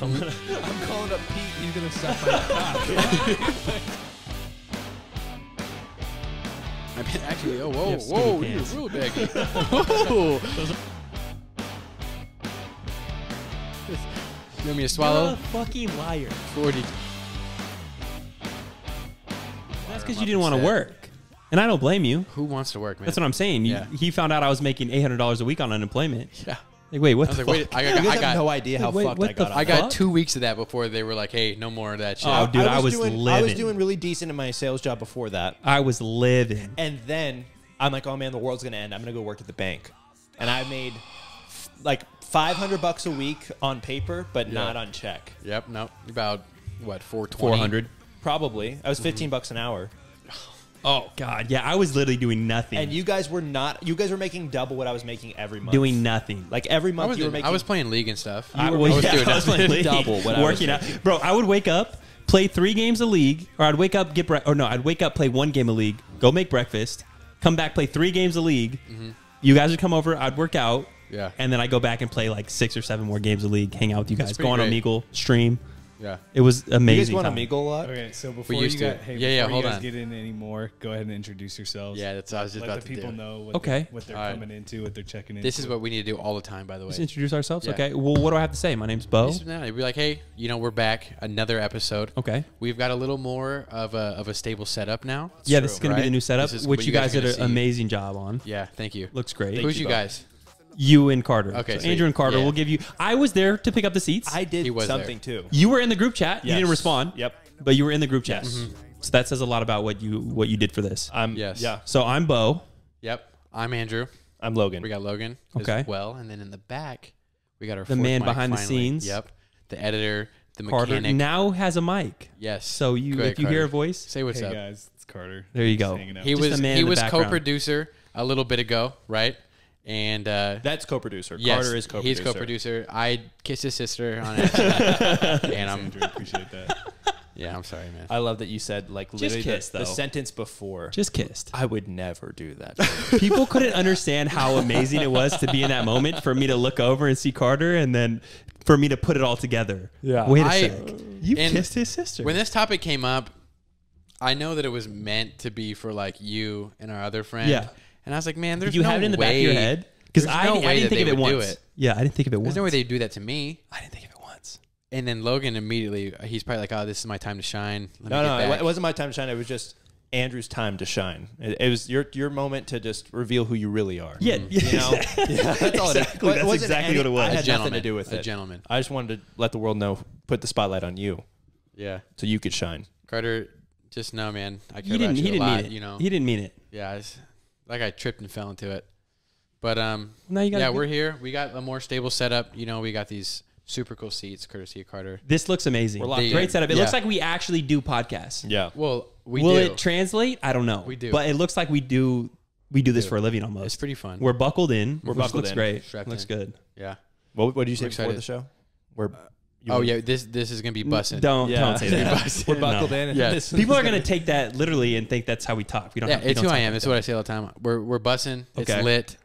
I'm calling up Pete. He's gonna suck my cock. I mean, actually, oh, whoa, have skinny whoa, you're pants. real baggy. Whoa. You want me to swallow? You're a fucking liar. 40. That's because you didn't want to work. And I don't blame you. Who wants to work, man? That's what I'm saying. Yeah. He found out I was making $800 a week on unemployment. Yeah. Like, wait, what I was the like, fuck? wait, You guys have no idea how Wait, fucked what I got. the off. I got Fuck? 2 weeks of that before they were like, hey, no more of that shit. Oh, dude, I was I was living. doing really decent in my sales job before that. I was living. And then I'm like, oh man, the world's gonna end. I'm gonna go work at the bank, and I made like $500 a week on paper, but not on check. Yep, no, about what, 420? 400. Probably. I was $15 an hour, Oh, God. Yeah, I was literally doing nothing. and you guys were not. You guys were making double what I was making every month. doing nothing. like every I month was, you were making. I was playing League and stuff. I were was making- I was playing League, double what I was working out. making. Bro, I would wake up, play 3 games of League, or I'd wake up, I'd wake up, play 1 game of League, go make breakfast, come back, play 3 games of League. You guys would come over, I'd work out, Yeah. and then I go back and play like 6 or 7 more games of League, hang out with you guys, pretty go on great. Omegle, stream. Yeah. It was you guys amazing. go on time. Omegle a lot. Okay, so before used you to. guys, hey, Yeah, before hold you guys on. get in anymore, go ahead and introduce yourselves. Yeah, that's what I was just Let about the to people do. know what Okay. what they're All right. coming into, what they're checking into. This is what we need to do all the time, by the way. Let's introduce ourselves. Yeah. Okay. Well, what do I have to say? My name's Bo. Just now, you'd be like, hey, we're back. Another episode. Okay. We've got a little more of a stable setup now. Yeah, this is going to be the right? new setup, This is which what you you guys guys are did an gonna see. amazing job on. Yeah, thank you. Looks great. Who's you guys? You and Carter. Okay, So so Andrew and Carter yeah. will give you. I was there to pick up the seats. I did He was something too. You were in the group chat. You Yes. didn't respond. Yep. But you were in the group chat. Yes. So that says a lot about what you did for this. Yes. Yeah. So I'm Bo. Yep. I'm Andrew. I'm Logan. We got Logan Okay. as well. And then in the back, we got our The fourth man mic behind the finally. scenes. Yep. The editor, the Carter mechanic. now has a mic. Yes. So Go ahead, if you hear a Carter. voice, Say what's hey up. guys, it's Carter. there you Just go. hanging out. He Just was a man in the background. co-producer a little bit ago, right? And That's co-producer. yes, Carter is co-producer. He's co-producer. I kissed his sister on accident, and I'm Andrew, appreciate that. yeah. I'm sorry, man. I love that you said like literally kiss, the though. sentence before. just kissed. I would never do that. People couldn't understand how amazing it was to be in that moment, for me to look over and see Carter, and then for me to put it all together. Yeah. Wait a I- sec. You and kissed his sister. When this topic came up, I know that it was meant to be for like you and our other friend. Yeah. And I was like, man, there's Did you no have it in the way, back of your head? Because there's I no didn't way that think of they it would do once. it. Yeah, I didn't think of it once. There's no way they'd do that to me. I didn't think of it once. And then Logan immediately, he's probably like, oh, this is my time to shine. Let me No, get no, back. it wasn't my time to shine. It was just Andrew's time to shine. It was your moment to just reveal who you really are. Yeah, You know? Yeah, that's all it is. Exactly. It That's wasn't exactly what it was. I A had nothing to gentleman. do with A it. gentleman. I just wanted to let the world know, put the spotlight on you, Yeah. so you could shine. Carter, just know, man, I care He didn't. about you He a didn't lot, mean it. you know. He didn't mean it. Yeah, like I tripped and fell into it. But No, you got. yeah, we're here. We got a more stable setup. We got these super cool seats, courtesy of Carter. This looks amazing. We're locked in. Great setup. It Yeah. looks like we actually do podcasts. Yeah. Well, we Will do. it translate? I don't know. We do. But it looks like we do. We do this for a living almost. It's pretty fun. We're buckled in. We're which buckled looks in. great. Strapped Looks in. good. Yeah. What did you say We're before excited. the show? We're Oh yeah, this is gonna be bussin'. Don't Yeah. say that. We're buckled in. Yeah. This People are is gonna take that literally and think that's how we talk. We don't. Yeah, have, we it's don't who I talk am. like It's that. what I say all the time. We're bussin'. Okay. It's lit.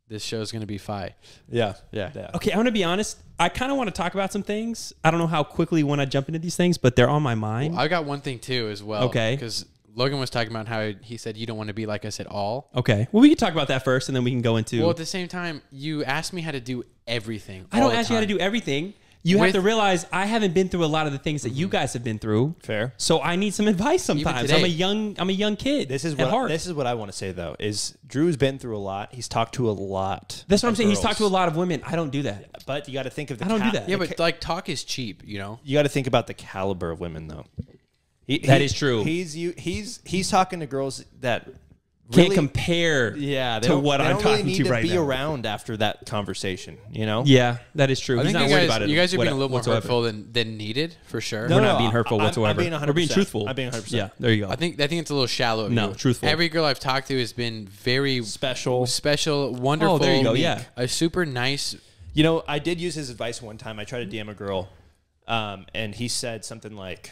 This show's gonna be fi. Yeah. Yeah. Yeah. Okay, I want to be honest. I kind of want to talk about some things. I don't know how quickly we want to jump into these things, but they're on my mind. I got one thing too as well. Okay. Because Logan was talking about how he said you don't want to be like us at all. Okay. Well, we can talk about that first, and then we can go into. Well, at the same time, you asked me how to do everything. I don't all the ask you how to time. do everything. You have With- to realize I haven't been through a lot of the things that you guys have been through. Fair. So I need some advice sometimes. today. I'm a young kid. This is at what heart. this is what I want to say though. Is Drew's been through a lot. He's talked to a lot. That's what I'm of saying. He's girls. talked to a lot of women. I don't do that. But you got to think of the. I don't do that. Yeah, but like talk is cheap, you know. You got to think about the caliber of women though. That is true. He's talking to girls that Can't really, compare. Yeah, they to don't- what they I'm don't really talking need to right be now. around after that conversation. You know. Yeah, that is true. I He's think not you worried guys, about it. you guys are being a little more whatsoever. hurtful than needed for sure. We're not being hurtful I'm whatsoever. being 100%. We're being truthful. I'm being 100%. Yeah, there you go. I think it's a little shallow. Of No, you. truthful. Every girl I've talked to has been very Special. wonderful. Oh, there you go, unique, yeah. a super nice. You know, I did use his advice one time. I tried to DM a girl, and he said something like,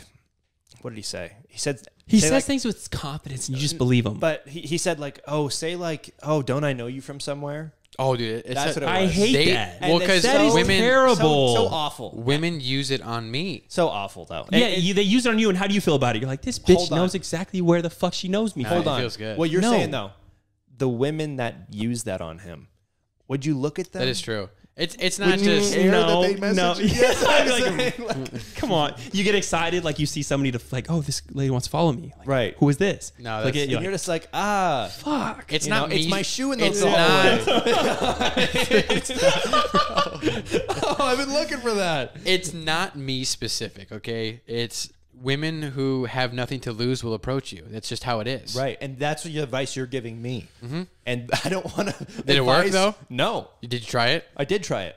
"What did he say?" He said he say says like- things with confidence, and you just believe him. But he said like, "Oh, say like, oh, don't I know you from somewhere?" Oh, dude, it's That's what it was. I hate that. Well, because that is women, terrible. So awful. women use it on me. So awful though. Yeah, And- they use it on you, and how do you feel about it? You're like, this bitch Hold on. knows exactly where the fuck she knows me. No, from. Hold it on. feels good. What you're No. saying though, the women that use that on him, would you look at them? That is true. It's not just. care no, that they no. message you? Yes, I'm I'd be like, come on. You get excited, like you see somebody to like, oh, this lady wants to follow me. Like, Right. Who is this? No, Like, that's- And you're you're like, just like, fuck. It's you not know, me. it's my shoe in the It's Oh, I've been looking for that. It's not me specific. Okay, it's women who have nothing to lose will approach you. That's just how it is. Right, and that's the advice you're giving me. Mm-hmm. And I don't want to. Did it work, though? No, Did you try it? I did try it.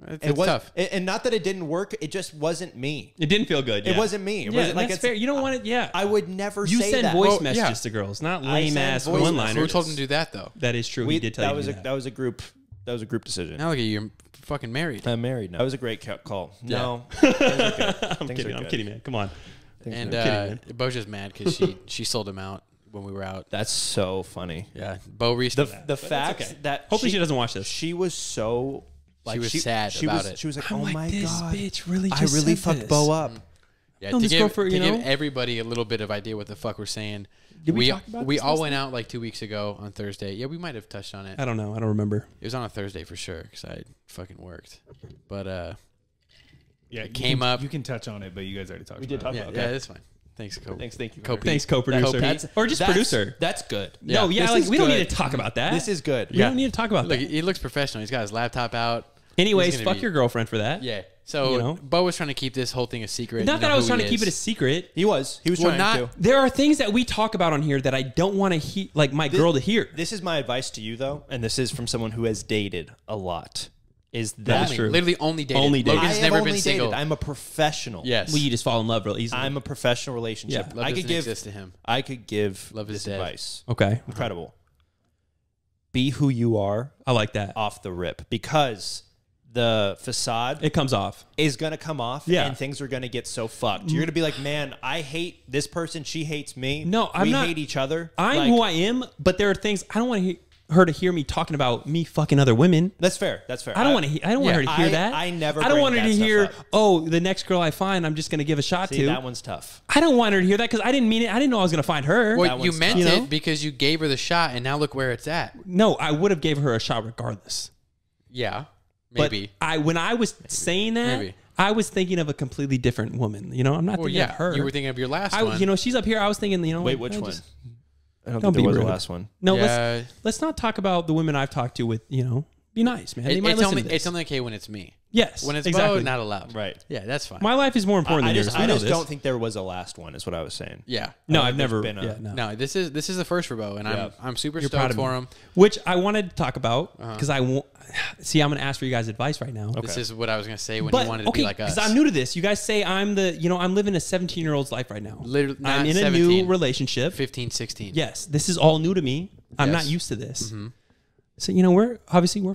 It's tough. And not that it didn't work. It just wasn't me. It didn't feel good. It yeah. wasn't me. It Yeah, wasn't like that's it's fair. You don't want it. Yeah. I would never You say send that. voice Well, messages yeah. to girls, not I lame send ass voice one messages. Who liners. told him to do that though? That is true. He did tell that you was that. that was a group. That was a group decision. Now look at you. You're fucking married. I'm married now. That was a great call. Yeah. No, things are good. I'm Things kidding. are I'm good. kidding, man. Come on. And kidding, Bo's just mad because she sold him out when we were out. That's so funny. Yeah, Bo reached The fact okay. that Hopefully she doesn't watch this. She was so like was sad about it. She was like, I'm oh like, my this god, bitch really I just really said fucked this. Bo up. Yeah, Don't to just give, go for, to you give know? everybody a little bit of idea what the fuck we're saying. Did we talk about we this all last went out like 2 weeks ago on Thursday. Yeah, we might have touched on it. I don't know. I don't remember. It was on a Thursday for sure because I fucking worked. But Yeah, it came up. You can touch on it, but you guys already talked. We did about talk it. yeah, about yeah, okay. that's fine. Thanks, Kobe. Thank you. Kobe. Thanks, co-producer. That's- Or just producer. That's good. No, Yeah. yeah, This like is we don't good. need to talk about that. This is good. We don't need to talk about Look, that. he looks professional. He's got his laptop out. Anyways, he's gonna fuck be- your girlfriend for that. Yeah. So You know? Bo was trying to keep this whole thing a secret. Not You that know I was who trying he to keep it a is. secret. He was Well, trying not- to. There are things that we talk about on here that I don't want to like my girl to hear. This is my advice to you though, and this is from someone who has dated a lot. Is That that is true. Literally only dated. Only dated. Logan's I have never only been single. dated. I'm a professional. Yes. Well, you just fall in love real easily. I'm a professional relationship. Yeah. Love I could doesn't give. exist to him. I could give Love is this dead. advice. okay. Incredible. Be who you are I like that. off the rip, because the facade It comes off. is going to come off, Yeah. and things are going to get so fucked. You're going to be like, man, I hate this person. She hates me. No, I'm we not- hate each other. I'm Like, who I am, but there are things I don't want her to hear me talking about me fucking other women. That's fair. That's fair. I don't want to. I don't want her to hear that. I never I don't bring want her that to stuff hear. up. Oh, the next girl I find, I'm just going to give a shot See, to. that one's tough. I don't want her to hear that because I didn't mean it. I didn't know I was going to find her. Well, you one's meant tough. it You know? because you gave her the shot, and now look where it's at. No, I would have gave her a shot regardless. Yeah, maybe. But when I was saying that, Maybe. I was thinking of a completely different woman. You know, I'm not Well, thinking yeah, of her. you were thinking of your last I, one. you know, she's up here. I was thinking, you know, Wait, like, which I one? just- I don't Don't think be there was rude. the last one. No, Yeah. let's not talk about the women I've talked to with, you know, be nice, man. They might listen to this. It's only okay when it's me. Yes, When it's exactly. Bo, not allowed. Right. Yeah, that's fine. My life is more important I than yours. just, We I know just this. don't think there was a last one, is what I was saying. yeah. No, I I've think never. there's been a- Yeah, no. No, this is the first for Bo, and Yeah. I'm super You're proud stoked of me. for him. Which I wanted to talk about because I won't. See, I'm going to ask for you guys' advice right now. This is what I was gonna say when But you wanted to okay, be like us. because I'm new to this. You guys say I'm the, you know, I'm living a 17-year-old's life right now. Literally, I'm not in a 17, new relationship. 15, 16. Yes, this is all new to me. I'm Yes. not used to this. So you know, we're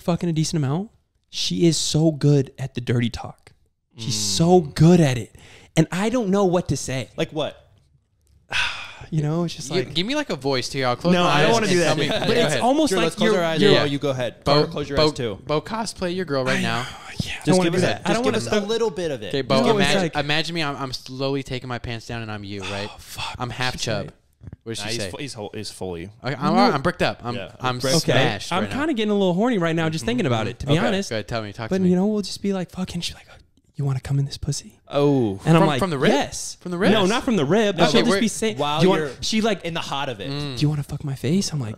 fucking a decent amount. She is so good at the dirty talk. She's so good at it, and I don't know what to say. Like what? You know, it's just like Give me like a voice too. I'll close no, my eyes. I don't want to and do tell that. me- But Go it's ahead. almost Drew, like let's close our eyes. you're Yeah. You go ahead. Bo, close your eyes too. Bo, cosplay your girl right now. Yeah, I Just don't want give to us do a, that. I don't give want us to. a little bit of it. Okay, Bo, No, it's imagine, like- imagine me. I'm slowly taking my pants down, and I'm you, right? fuck, I'm half what'd she chub. say? What did Nah, she say? he's fully. Okay, I'm bricked up. I'm Yeah. I'm Okay. Okay, smashed. I'm right now. kind of getting a little horny right now just thinking about it. To be Okay, honest, Go ahead, tell me. Talk but to me. you know, we'll just be like, fucking. She's like, you want to come in this pussy? Oh. And I'm From- like, from the rib? yes. From the rib? No, not from the rib. But Okay, she'll just we're- be saying, while do you you're want? She like, in the hot of it. do you want to fuck my face? I'm like,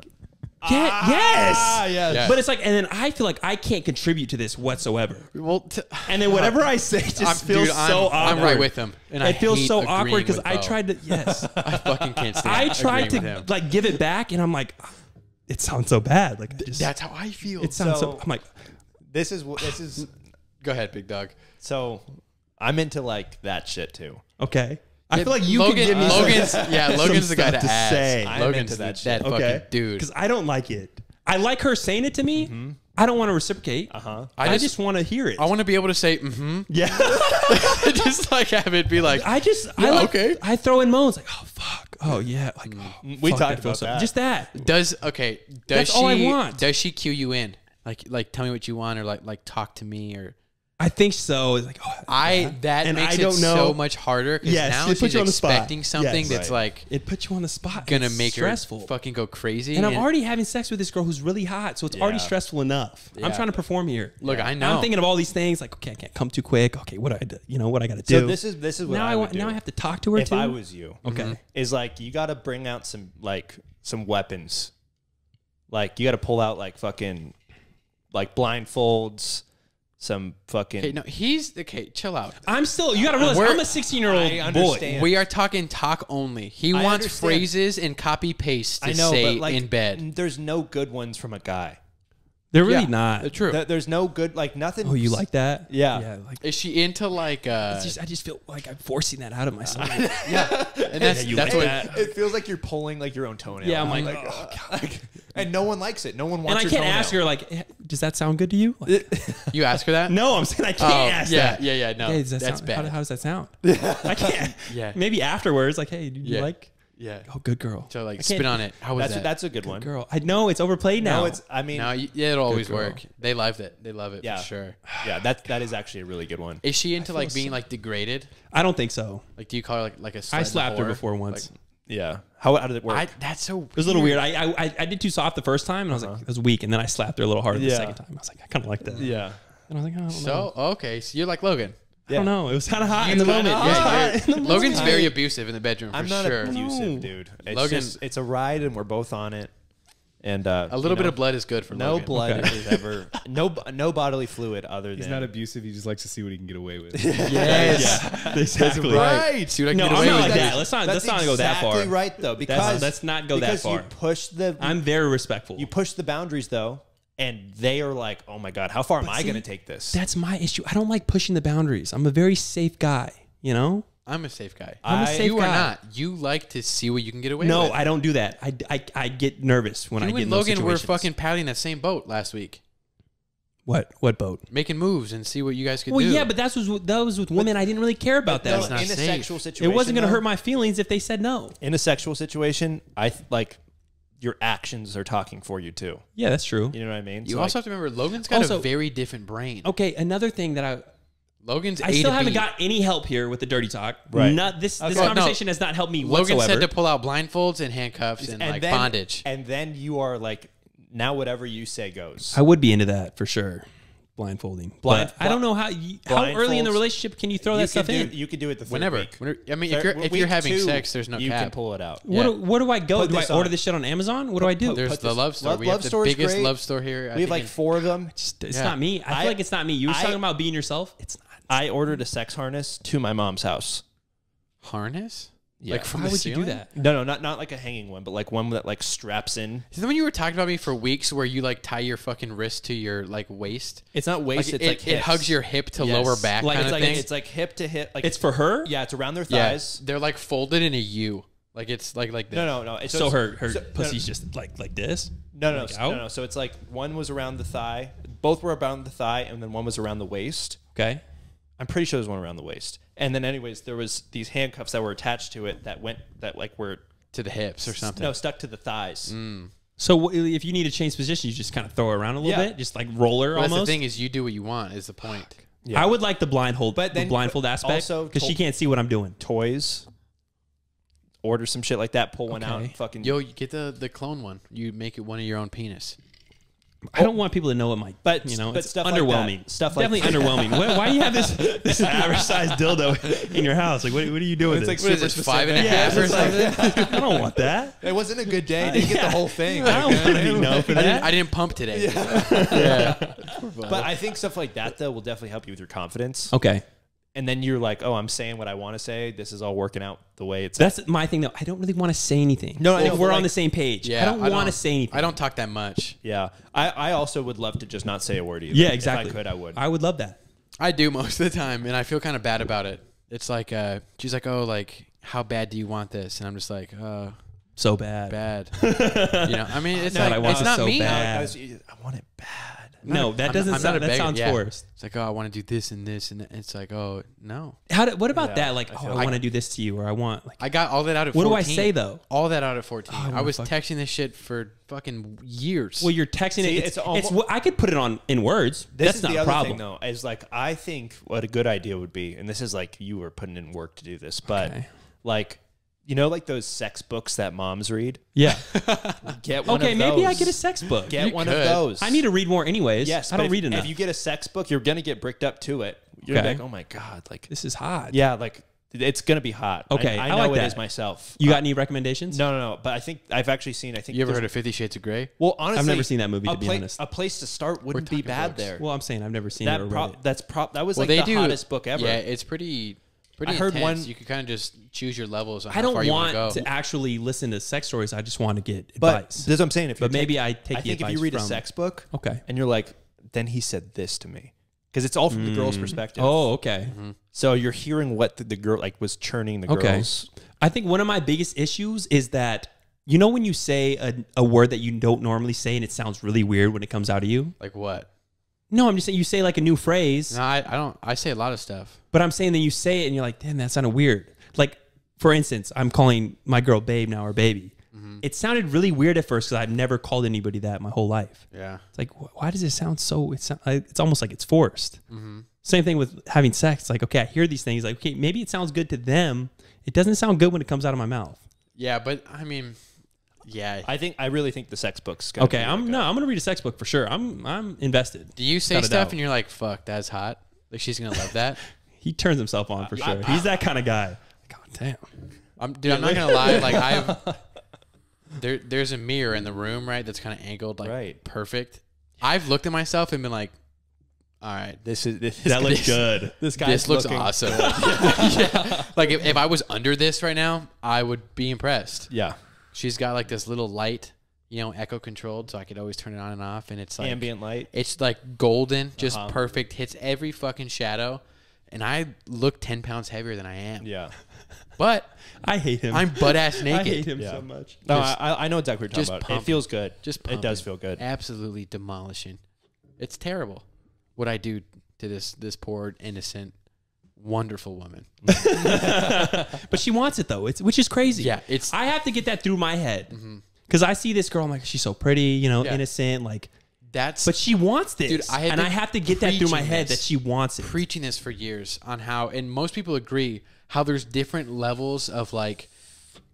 yeah, yes. yes. Yeah. But it's like, and then I feel like I can't contribute to this whatsoever. well, And then whatever I say just feels so awkward. I'm right with him. And I It feels hate so agreeing awkward because with I Bo. tried to. Yes, I fucking can't stand. I tried agreeing to with him. like give it back, and I'm like, it sounds so bad. Like I just, That's how I feel. it sounds so. So- I'm like, This is Go ahead, big dog. so I'm into like that shit too. okay. I feel like you Logan, can give me Logan's, some, yeah, Logan's the guy stuff to to ask. say. I'm Logan's into that that shit. fucking dude. Because I don't like it. I like her saying it to me. I don't want to reciprocate. Uh-huh. I just want to hear it. I want to be able to say, mm-hmm. yeah. Just like have it be like, I just, Yeah, I like, okay. I throw in moans like, oh fuck, oh yeah, like oh, We fuck, talked that feels about that. Just that. does That's she? all I want. Does she cue you in? Like tell me what you want, or like talk to me, or I think so. It's like, that and makes I don't it know. so much harder because Yes, now it puts she's you on the spot. expecting something Yes. that's like it puts you on the spot. gonna It's make stressful. her fucking go crazy. And I'm already having sex with this girl who's really hot, so it's already stressful enough. I'm Yeah. trying to perform here. Look, I And know. I'm thinking of all these things, like, okay, I can't come too quick. Okay, what do I do? You know what I got to So do? this is what now I would do. now I have to talk to her if too. I was you. okay. Is like you got to bring out some weapons. Like you got to pull out like fucking like blindfolds, some fucking. Okay, no, he's okay. Chill out. I'm still. You got to realize I'm a 16-year-old I boy. understand. We are talking talk only. He I wants understand. phrases and copy paste to I know, say but like in bed. there's no good ones from a guy. They're really Yeah, not. True. There's no good like nothing. Oh, you like that? Yeah. Like Is she into like I just feel like I'm forcing that out of myself. yeah? And that's you that's like what. that. It feels like you're pulling like your own toenail. Yeah, I'm out. like, oh, God. And no one likes it. No one and wants. I your can't toenail. ask her like, does that sound good to you? Like, You ask her that? no, I'm saying I can't ask yeah, that. yeah. No, Hey, does that that's sound, bad. How does that sound? I can't. Yeah. Maybe afterwards, like, hey, do you Yeah. like? Yeah. Oh, good girl. So I like can't- spit on it. How was That's that? that's a good one. Girl, I know it's overplayed now. No, it's. I mean, No, yeah, it'll always girl. work. They love it. They love it Yeah. for sure. yeah. That is actually a really good one. Is she into like being like degraded? I don't think so. Like, do you call her like a? I slut slapped her whore? before once. Like, Yeah. How did it work? that's so. It was a little weird. I did too soft the first time, and I was like, it was weak. And then I slapped her a little harder the Yeah. second time. I was like, I kind of like that. yeah. And I was like, I don't know. So okay, so you're like Logan. I don't know. It was kind of hot You in the kinda moment. are. It was Yeah, hot in the moment. Logan's very abusive in the bedroom for I'm not sure. abusive, No. dude. It's Logan- just it's a ride, and we're both on it. And A little bit of blood is good for no Logan. blood Okay. is ever no bodily fluid other He's than not abusive. He just likes to see what he can get away with. Yes. Yeah, exactly. right. See what I can No, get I'm away not with. like That's- that. Let's not That's go that far. exactly right though, because let's not go that because far. You push the I'm very respectful. you push the boundaries though, and they are like, oh my god, how far am I see, going to take this? That's my issue. I don't like pushing the boundaries. I'm a very safe guy. You know? I'm a safe guy. I'm a safe you guy. are not. You like to see what you can get away with. No, I don't do that. I get nervous when I You get in and those Logan were situations. fucking paddling that same boat last week, What boat? making moves and see what you guys could Well, do. yeah, but that was with women. I didn't really care about that. No, That's not in a safe. sexual situation, It wasn't going to though, hurt my feelings if they said no. In a sexual situation, like your actions are talking for you too. Yeah, that's true. You know what I mean? you So, also like, have to remember Logan's got Also- a very different brain. Okay, another thing that Logan's I A still to haven't B. got any help here with the dirty talk. Right. This Okay. conversation has not helped me Logan whatsoever. said to pull out blindfolds and handcuffs and like then, bondage. and then you are like, now whatever you say goes. I would be into that for sure. Blindfolding. Blind- But I don't know how early in the blindfolds. relationship can you throw you that stuff can in? do, you could do it the third Whenever. week. I mean, if Third- you're week having 2, sex, there's no you cap. can pull it out. Where do I go? Put Do I this order on. this shit on Amazon? What do I do? There's Put the this- love story. Love- We love have the story's biggest great. love story here. We have like 4 of them. It's Yeah. not me. I feel like it's not me. You were talking about being yourself. It's not. I ordered a sex harness to my mom's house. harness. Yeah. Like from Why the would you do ceiling? that? No, not like a hanging one, but like one that like straps in. Is that when you were talking about me for weeks where you like tie your fucking wrist to your like waist? It's not waist. Like, it's like it hips. hugs your hip to Yes. lower back Like, kind It's of like thing. it's like hip to hip. Like It's for her. yeah, it's around their yeah, thighs. they're like folded in a U. Like it's like this. No. It's, So her so- pussy's just like this. No. like out? No. So it's like one was around the thigh. Both were around the thigh, and then one was around the waist. Okay. I'm pretty sure there's one around the waist. And then, anyways, there was these handcuffs that were attached to it that were to the hips or something. no stuck to the thighs. So if you need to change position, you just kind of throw her around a little Yeah. bit, just like roll her But that's almost. the thing is you do what you want is the point. Yeah. I would like the blindfold but aspect also because she told- can't see what I'm doing. Toys. Order some shit like that. Pull one out. Okay. And fucking Yo, you get the clone one. You make it one of your own penis. I don't want people to know what my, But- you know, but it's stuff like underwhelming. that. Stuff like definitely that. underwhelming. Why do you have this average sized dildo in your house? Like, what are you doing? It's with like this? What is super this, 5.5 yeah, or it's something? I don't want that. It wasn't a good day. Didn't get the whole thing. I don't want to be known for that. I didn't pump today. But I think stuff like that though will definitely help you with your confidence. Okay. And then you're like, oh, I'm saying what I want to say. This is all working out the way it's. That's my thing, though. I don't really want to say anything. No, I know, if we're but on like- the same page. Yeah, I don't want to say anything. I don't talk that much. yeah. I also would love to just not say a word either. Yeah, exactly. If I could, I would. I would love that. I do most of the time, and I feel kind of bad about it. It's like she's like, oh, like how bad do you want this? And I'm just like, So bad. bad. You know, I mean, it's God, like I want it's it not so me. bad. I want it bad. No, that doesn't I'm not sound. a That beggar. sounds Yeah. forced. It's like, oh, I want to do this and this, and it's like, oh, no. What about Yeah, that? Like, I oh, feel I like- want to do this to you, or I want. Like, I got all that out at what 14. do I say though? All that out at 14. Oh, I I wanna was fuck- texting this shit for fucking years. Well, you're texting See, it. it's It's almo- I could put it on in words. This That's is not the a other problem. thing, though. Is like I think what a good idea would be, and this is like you were putting in work to do this, but Okay. like you know, like those sex books that moms read. Yeah. Get one Okay, of maybe I those. get a sex book. Get You one could. of those. I need to read more, anyways. Yes, I but don't read enough. If you get a sex book, you're gonna get bricked up to it. You're gonna Okay. be like, oh my god, like This is hot. yeah, like it's gonna be hot. Okay, I I know like it that. is myself. You got any recommendations? No. But I think I've actually seen. I think You ever there's- heard of 50 Shades of Grey? Well, honestly, I've never seen that movie, a to be honest. A place to start wouldn't be talking bad books. there. Well, I'm saying I've never seen it or read it. That was Well, like they the do hottest book ever. Yeah, it's pretty I heard intense. one- You can kind of just choose your levels on I how don't far you want want to go. to actually listen to sex stories. I just want to get But advice. that's what I'm saying. If But you maybe take, I take the I think if advice you read a from- sex book, Okay. and you're like, then he said this to me, because it's all from the girl's perspective. Oh, okay. So you're hearing what the girl like was churning the Okay. girls. I think one of my biggest issues is that you know when you say a word that you don't normally say and it sounds really weird when it comes out of you. Like what? No, I'm just saying you say like a new phrase, No, I don't. I say a lot of stuff. but I'm saying that you say it and you're like, damn, that sounded weird. Like, for instance, I'm calling my girl babe now or baby. It sounded really weird at first because I've never called anybody that my whole life. Yeah. It's like, why does it sound so? It's almost like it's forced. Same thing with having sex. It's like, okay, I hear these things. Like, okay, maybe it sounds good to them. It doesn't sound good when it comes out of my mouth. Yeah, but I mean, yeah. I really think the sex book's Okay, I'm gonna read a sex book for sure. I'm invested. Do you say Without a stuff doubt. and you're like, "Fuck, that's hot." Like she's gonna love that. He turns himself on for sure. He's that kind of guy. God damn. I'm not gonna lie. Like there's a mirror in the room, right? That's kind of angled, like Right. perfect. I've looked at myself and been like, "All right, This That looks good. This guy this looks awesome." Yeah. Like if I was under this right now, I would be impressed. Yeah, She's got like this little light, echo controlled, so I could always turn it on and off, and it's like ambient light. It's like golden, just Uh-huh. perfect, hits every fucking shadow. And I look 10 pounds heavier than I am. Yeah. But I hate him. I'm butt ass naked. I hate him Yeah. so much. No, Just- I know exactly what you're just talking about. pumping. It feels good. Just it does pumping. feel good. Absolutely demolishing. It's terrible what I do to this poor, innocent, wonderful woman. But she wants it though. Which is crazy. Yeah, it's I have to get that through my head because I see this girl. I'm like, she's so pretty, Yeah. innocent, like. that's But she wants this, Dude, I have and been I have to get that through my preaching head this. that she wants it. preaching this for years on how, and most people agree, how there's different levels of like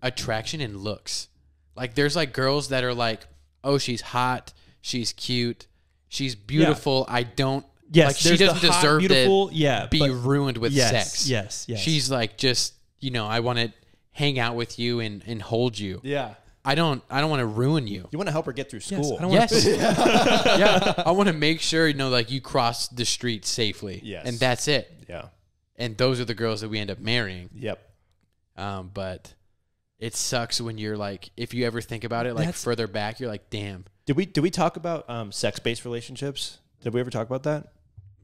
attraction and looks. Like there's like girls that are like, oh, she's hot, she's cute, she's beautiful. I don't. Yes, like she there's the doesn't hot, deserve beautiful, to yeah, be but- ruined with yes, sex. yes. She's like just I want to hang out with you and hold you. Yeah. I don't want to ruin you. You want to help her get through Yes, school. I don't want Yes. to. Yeah. I want to make sure like you cross the street safely. Yes. And that's it. Yeah. And those are the girls that we end up marrying. Yep. But it sucks when you're like, if you ever think about it, like That's- further back, you're like, damn. Did we talk about sex-based relationships? Did we ever talk about that?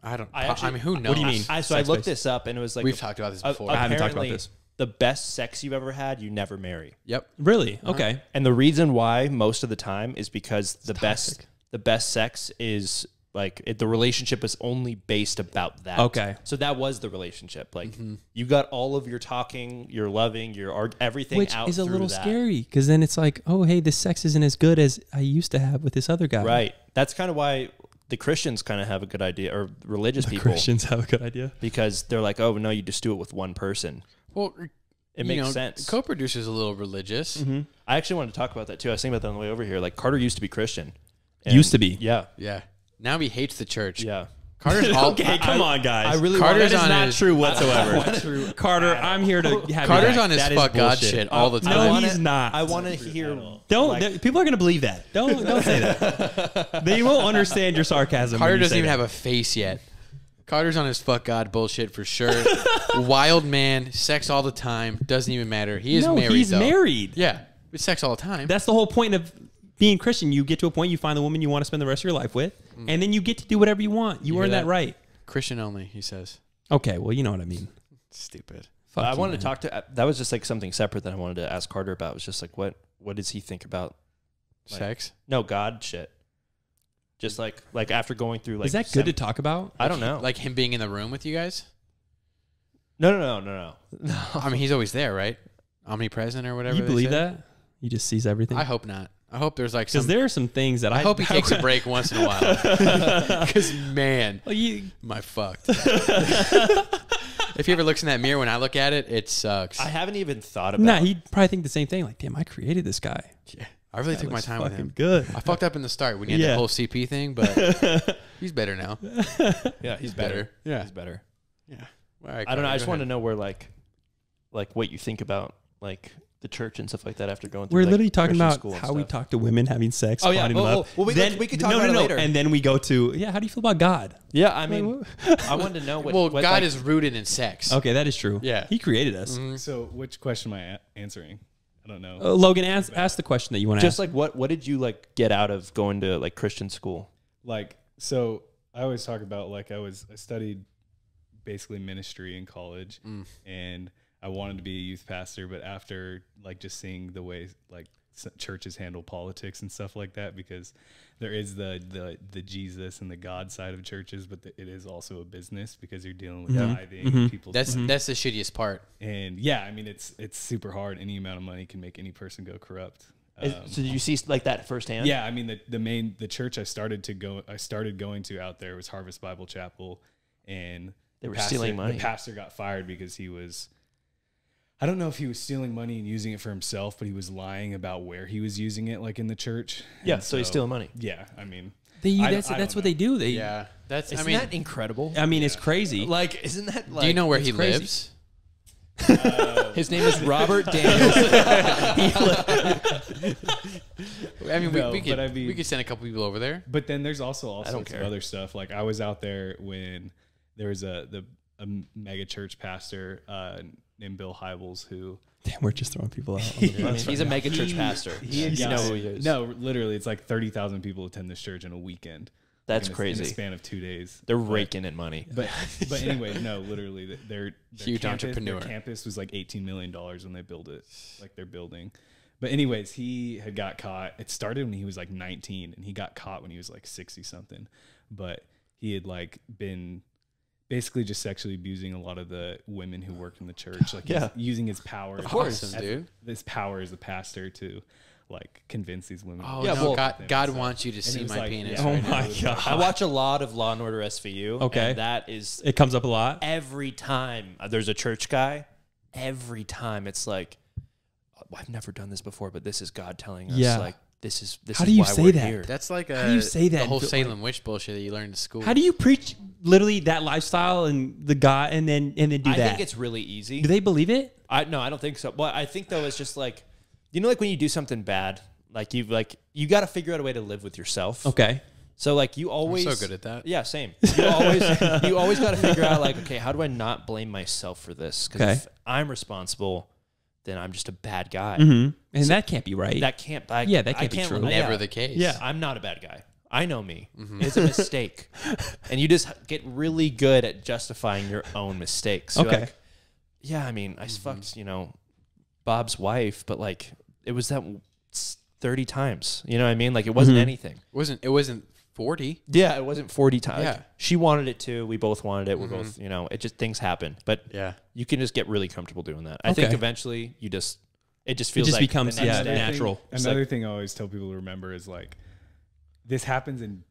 I don't. I I, actually- mean, who knows? What do you mean? So I Sex-based. looked this up, and it was like We've talked about this before. I haven't talked about apparently this. The best sex you've ever had, you never marry. Yep. Really? Uh-huh. Okay. And the reason why most of the time is because the toxic. best sex is like the relationship is only based about that. Okay. So that was the relationship. Like you got all of your talking, your loving, your everything Which out is a through little that. scary because then it's like, oh, hey, this sex isn't as good as I used to have with this other guy. Right. That's kind of why the Christians kind of have a good idea, or religious people, Christians have a good idea. because they're like, oh no, you just do it with one person. Well, It makes sense. Co-producer's a little religious. I actually wanted to talk about that too. I was thinking about that on the way over here. Like Carter used to be Christian. Used to be. Yeah. Yeah. Now he hates the church. Yeah. Carter's all. Okay, come on, guys. I really Carter's that is on not his- true whatsoever. Carter, I'm here to have Carter's you on his That is fuck God bullshit. shit all the time. No, wanna- he's not. I want to hear. Don't. like- People are going to believe that. Don't say that. They won't understand your sarcasm. Carter doesn't even have a face yet. Carter's on his fuck God bullshit for sure. Wild man, sex all the time, doesn't even matter. He is married. He's though. married. Yeah, it's sex all the time. That's the whole point of being Christian. You get to a point, you find the woman you want to spend the rest of your life with, and then you get to do whatever you want. You You earn hear that that? right. Christian only, he says. Okay, well, you know what I mean. Stupid. Fuck I you, wanted man. to talk to. That was just like something separate that I wanted to ask Carter about. It was just like, what does he think about? Like- Sex? No, God shit. Just like after going through like. Is that good to talk about? I don't know. Like him being in the room with you guys? No. I mean, he's always there, right? Omnipresent or whatever. You they believe say? that? He just sees everything. I hope not. I hope there's like some. Because there are some things that I hope he takes a break once in a while. Because man, Well, am I fucked. If he ever looks in that mirror when I look at it, it sucks. I haven't even thought about. nah, he'd probably think the same thing. Like, damn, I created this guy. Yeah, I really took my looks time with fucking him. good. I fucked up in the start when you had Yeah. the whole CP thing, but he's better now. Yeah, he's better. Yeah. He's better. Yeah. All right, I don't know. I just want to to know where like what you think about like the church and stuff like that after going through. We're like, literally talking Christian about school and how we stuff. talk to women having sex. Oh, yeah. bonding them Oh, up. oh, well, we could talk about it later. And then we go to, how do you feel about God? Yeah, I mean, I wanted to know what. Well, what, God like, is rooted in sex. Okay, that is true. Yeah. He created us. So which question am I answering? I don't know. Logan, ask the question that you want to ask. just like what did you like get out of going to like Christian school? Like, so I always talk about like I studied basically ministry in college, and I wanted to be a youth pastor, but after like just seeing the way like churches handle politics and stuff like that, because there is the Jesus and the God side of churches, but it is also a business because you're dealing with tithing, people's That's money. the shittiest part. And yeah, I mean it's super hard. Any amount of money can make any person go corrupt. So did you see like that firsthand? Yeah, I mean the church I started going to out there was Harvest Bible Chapel, and They were stealing money. The pastor got fired because he was, I don't know if he was stealing money and using it for himself, but he was lying about where he was using it, like in the church. Yeah, And so he's stealing money. Yeah, I mean, That's I don't what they do. They, Yeah. That's, Isn't I mean, that incredible? I mean, it's crazy. Like, isn't that like? do you know where it's he crazy. lives? His name is Robert Daniels. I mean, No, we but we could send a couple people over there. but then there's also all don't sorts of care. other stuff. Like I was out there when there was a mega church pastor named Bill Hybels who. Damn, we're just throwing people out. I mean, he's a mega church pastor. You know who he is. No, literally, it's like 30,000 people attend this church in a weekend. That's in crazy. In a span of 2 days. They're But- raking in money. But anyway, no, literally, their Huge entrepreneur. Their campus was like $18 million when they built it, like their building. But anyways, he had got caught. It started when he was like 19, and he got caught when he was like 60 something. But he had like been basically just sexually abusing a lot of the women who worked in the church, like Yeah. using his power, Of course, dude. This power as a pastor to like convince these women. Oh, Yeah, no, well- God wants you to it see was my like, penis. yeah, Oh right now. my God. I watch a lot of Law and Order SVU. Okay. And that is It comes up a lot. every time there's a church guy, every time it's like, oh, I've never done this before, but this is God telling us, Yeah. like, this is How is do you why say we're that? here. That's like How do you say that the whole and feel Salem witch bullshit that you learned in school. How do you preach literally that lifestyle and the God and then do I that? think it's really easy. Do they believe it? No, I don't think so. Well, I think though it's just like, you know, like when you do something bad, you got to figure out a way to live with yourself. Okay. So like you always so good at that. Yeah, same. You always got to figure out like, okay, how do I not blame myself for this? Because Okay. if I'm responsible, then I'm just a bad guy. Mm-hmm. And that can't be right. That can't. That can't be true. Never the case. Yeah. I'm not a bad guy. I know me. It's a mistake, and you just get really good at justifying your own mistakes. You're Okay. like, yeah, I mean, I fucked, Bob's wife, but like it was that 30 times. You know what I mean? Like it wasn't anything. It wasn't 40. Yeah, it wasn't 40 times. Yeah. She wanted it too. We both wanted it. We're both, it just things happen. But Yeah. you can just get really comfortable doing that. I think Okay. eventually it just it feels just like becomes the next yeah, day. natural. Another thing I always tell people to remember is like this happens in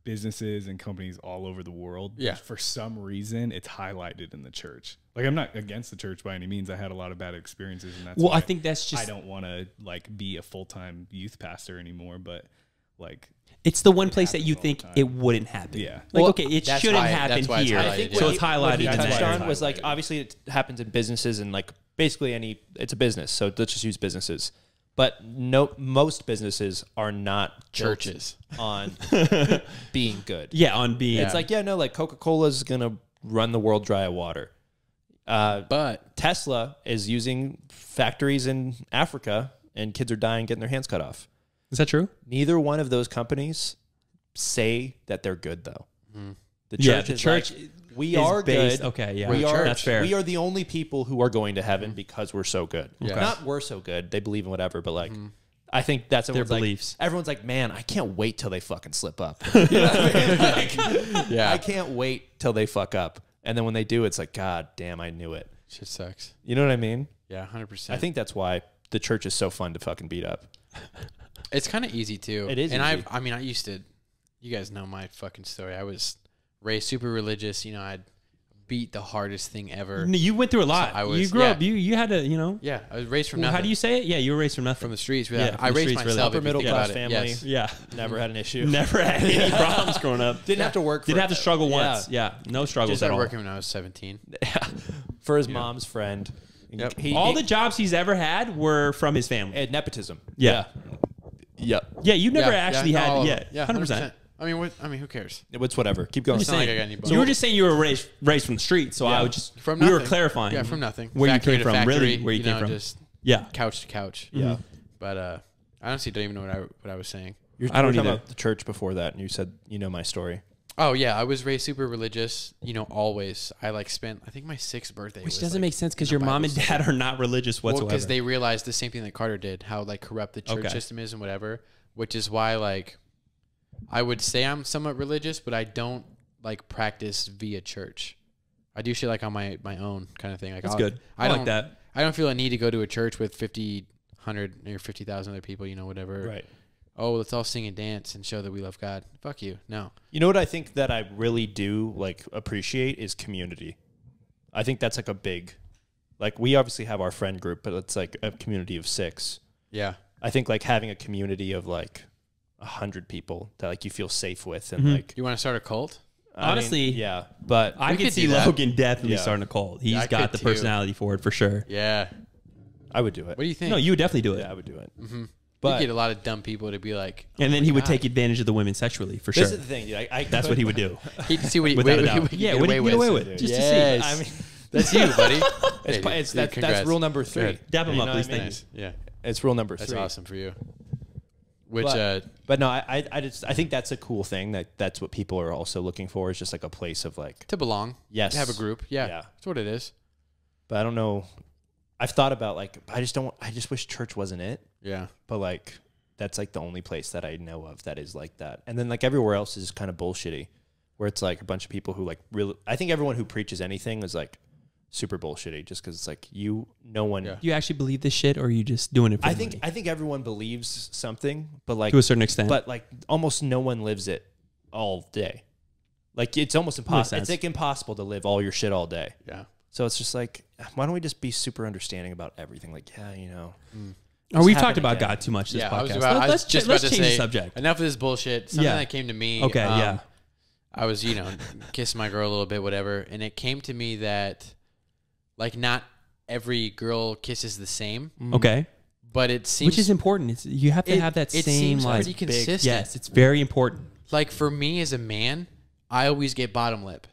businesses and companies all over the world. Yeah. For some reason, it's highlighted in the church. Like I'm not against the church by any means. I had a lot of bad experiences, and that's Well, why I think that's just I don't want to like be a full-time youth pastor anymore. But like it's the one place that happens you all think the time. it wouldn't happen. Yeah. Like Well, okay, it that's shouldn't why- happen that's why it's here. highlighted. I think So what it's you- highlighted. what you in touched that. on was like Highlighted. obviously it happens in businesses and like basically it's a business. So let's just use businesses. But most businesses are not built Churches. on being good. Yeah, on being It's like like Coca-Cola's gonna run the world dry of water. But Tesla is using factories in Africa, and kids are dying, getting their hands cut off. Is that true? Neither one of those companies say that they're good, though. The church Yeah, the is church like, we is are based- good. okay, yeah. we We're are. that's fair. We are the only people who are going to heaven because we're so good. Yeah. Not we're so good. They believe in whatever, but like, I think that's Their everyone's like, beliefs. Everyone's like, man, I can't wait till they fucking slip up. You know what I mean? Like, Yeah. I can't wait till they fuck up. And then when they do, it's like, God damn, I knew it. Shit sucks. You know what I mean? Yeah, 100%. I think that's why the church is so fun to fucking beat up. it's kind of easy too. It is and easy. I used to. You guys know my fucking story. I was raised super religious. You know, I'd beat the hardest thing ever. No, you went through a lot. So I was- you grew yeah. up. You had to, you know. Yeah, I was raised from Well, nothing. how do you say it? Yeah, you were raised from nothing. From the streets. Yeah, I from the raised streets, really. myself. Upper if you middle think class about it. family. Yes. Yeah. Never had an issue. Never had any problems growing up. Didn't have to work. Didn't have to struggle Yeah. once. Yeah, no struggles Just at started all. working when I was 17. For his mom's friend. Yep. All the jobs he's ever had were from his family. nepotism. Yeah. Yep. Yeah, you never Yeah, actually no, all had. of Yeah, them. Yeah, 100%. I mean, who cares? It's whatever. Keep going. It's not like I got any You were just saying you were raised from the street, so Yeah. I would just From we were nothing. clarifying. Yeah, from nothing. Where Factory you to came from, factory, really? Where you came know, from? Just Yeah, couch to couch. Yeah. But I honestly don't even know what I was saying. I don't talking either. about the church before that, and you said my story. Oh yeah, I was raised super religious. You know, always. I spent. I think my 6th birthday. which was, doesn't make sense because in a your mom Bible and study. dad are not religious whatsoever. because they realized the same thing that Carter did, how corrupt the church Okay. system is and whatever. Which is why I would say I'm somewhat religious, but I don't practice via church. I do shit on my own kind of thing. That's good. I don't like that. I don't feel a need to go to a church with 50, 100, or 50,000 other people. You know, whatever. Right. Oh, let's all sing and dance and show that we love God. Fuck you. No. You know what I think that I really do appreciate is community. I think that's a big, we obviously have our friend group, but it's a community of 6. Yeah. I think having a community of 100 people that you feel safe with and You want to start a cult? Honestly, yeah, but I We could could see do that. Logan definitely Yeah. starting a cult. He's I got could the too. personality for it for sure. Yeah. I would do it. What do you think? No, you would definitely do it. Yeah, I would do it. Mm-hmm. But you get a lot of dumb people to be like, And then he would God. take advantage of the women sexually for sure. this is the thing, dude. That's what he would do. he'd see what he Without a what doubt. he Yeah, get what do you get away with? dude. Just Yes. I mean, That's you, buddy. that's rule number 3. Good. Dap him You up, know please. what I mean? Thank you. Yeah. It's rule number 3. That's awesome for you. Which, But no, I think that's a cool thing. That's what people are also looking for. Is just a place of to belong. yes, To have a group. Yeah. Yeah. That's what it is. But I don't know. I've thought about I just wish church wasn't it. Yeah. But that's the only place that I know of that is like that. And then everywhere else is kind of bullshitty, where it's a bunch of people who really. I think everyone who preaches anything is super bullshitty, just because it's no one. Yeah. Do you actually believe this shit, or are you just doing it for I the think money? I think everyone believes something, but To a certain extent. but almost no one lives it all day. It's almost impossible. sense. It's impossible to live all your shit all day. Yeah. So it's just why don't we just be super understanding about everything? Oh, we've happen talked about again. God too much this Yeah. podcast. I was let's just about let's to change say the subject. enough of this bullshit. Something Yeah. that came to me. Okay, yeah. I was, kissing my girl a little bit, whatever, and it came to me that, not every girl kisses the same, Okay. but it seems Which is important. It's, you have to have that it same seems pretty consistent. Yes, it's very important. For me as a man, I always get bottom lip,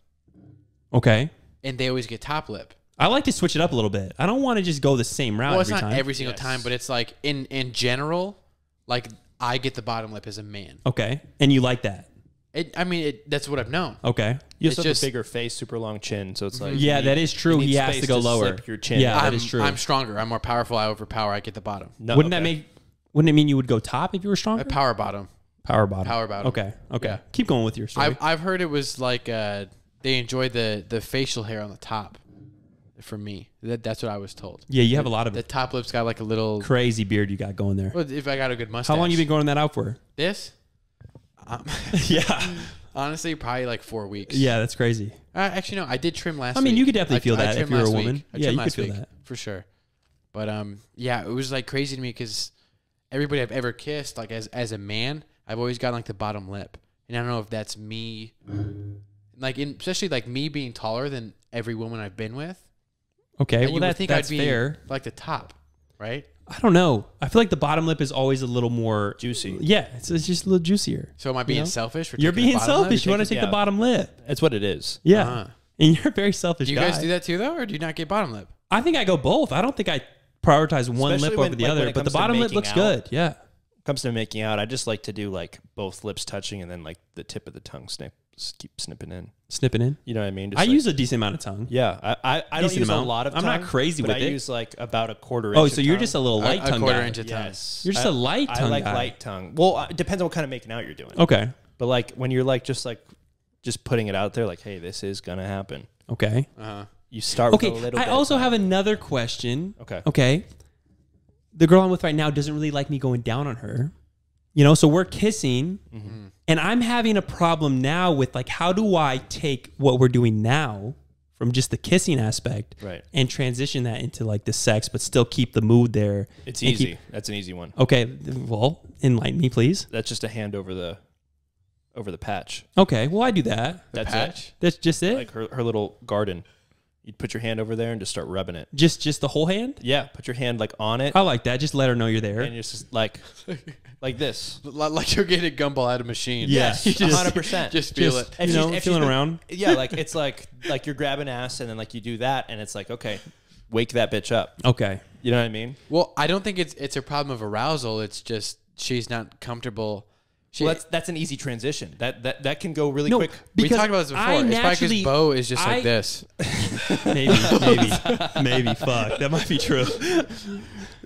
Okay. and they always get top lip. I like to switch it up a little bit. I don't want to just go the same route Well, it's every not time. every single Yes. time, but it's in general, I get the bottom lip as a man. Okay. And you like that. That's what I've known. Okay. You It's also have just- a bigger face, super long chin, so it's Yeah, that is true. you need He has space to go lower. slip your chin. Yeah, that I'm, is true. I'm stronger. I'm more powerful. I overpower. I get the bottom. No, Wouldn't okay. Wouldn't it mean you would go top if you were A stronger? power bottom. Power bottom. Power bottom. Okay. Okay. Yeah. Keep going with your story. I've heard it was they enjoy the facial hair on the top. For me, that's what I was told. yeah, you have a lot of The it. top lip's got a little. Crazy beard you got going there. Well, if I got a good mustache. How long you been growing that out for? This? Yeah. Honestly, probably 4 weeks. Yeah, that's crazy. Actually, no. I did trim last. I mean, week. you could definitely feel that if trimmed you're a last woman. week. I Yeah, trimmed you could last feel week, that. for sure. But yeah, it was crazy to me because everybody I've ever kissed, as a man, I've always got the bottom lip, and I don't know if that's me, especially me being taller than every woman I've been with. Okay, that well you would think that's I'd be fair. the top, right? I don't know. I feel like the bottom lip is always a little more juicy. Yeah, it's just a little juicier. So am I being know? selfish? For You're taking the being bottom lip? selfish. You want to take yeah. the bottom lip. That's what it is. Yeah. Uh-huh. And you're a very selfish Do you guy. guys do that too, though, or do you not get bottom lip? I think I go both. I don't think I prioritize one Especially lip when- over the when other, it but the comes to bottom lip making looks out. good. Yeah. Comes to making out, I just like to do both lips touching and then the tip of the tongue just keep snipping in. Snipping in. You know what I mean? Just I like, use a decent amount of tongue. Yeah, I don't Decent use amount. a lot of I'm tongue. not crazy but with I it. use like about a quarter Oh, inch so of you're tongue. just a little light a tongue quarter guy. inch of tongue. Yes. You're just a light tongue I like guy. light tongue. Well, it depends on what kind of making out you're doing. Okay. But like when you're like just putting it out there, like, hey, this is gonna happen. Okay. You start Okay. with a little I bit. also of have time. another question. Okay. Okay. The girl I'm with right now doesn't really like me going down on her. So we're kissing, and I'm having a problem now with like, how do I take what we're doing now from just the kissing aspect, Right. and transition that into like the sex, but still keep the mood there? It's and easy. That's an easy one. Okay. Well, enlighten me, please. That's just a hand over the patch. Okay. Well, I do that. That's patch? it. That's just it. Like her little garden. You'd put your hand over there and just start rubbing it. Just the whole hand. Yeah, put your hand like on it, I like that. Just let her know you're there. and you're just like this. Like you're getting a gumball out of a machine. Yes. Just 100%. Just feel Just, it. If you she's- know, if she's feeling been- around. Yeah, like it's like you're grabbing ass, and then like you do that, and it's like, okay, wake that bitch up. Okay. You know what I mean? Well, I don't think it's a problem of arousal. It's just she's not comfortable. Well, that's an easy transition. That can go really No, quick. We because talked about this before. I It's probably naturally- because Bo is just I- like this. Maybe. Fuck. That might be true.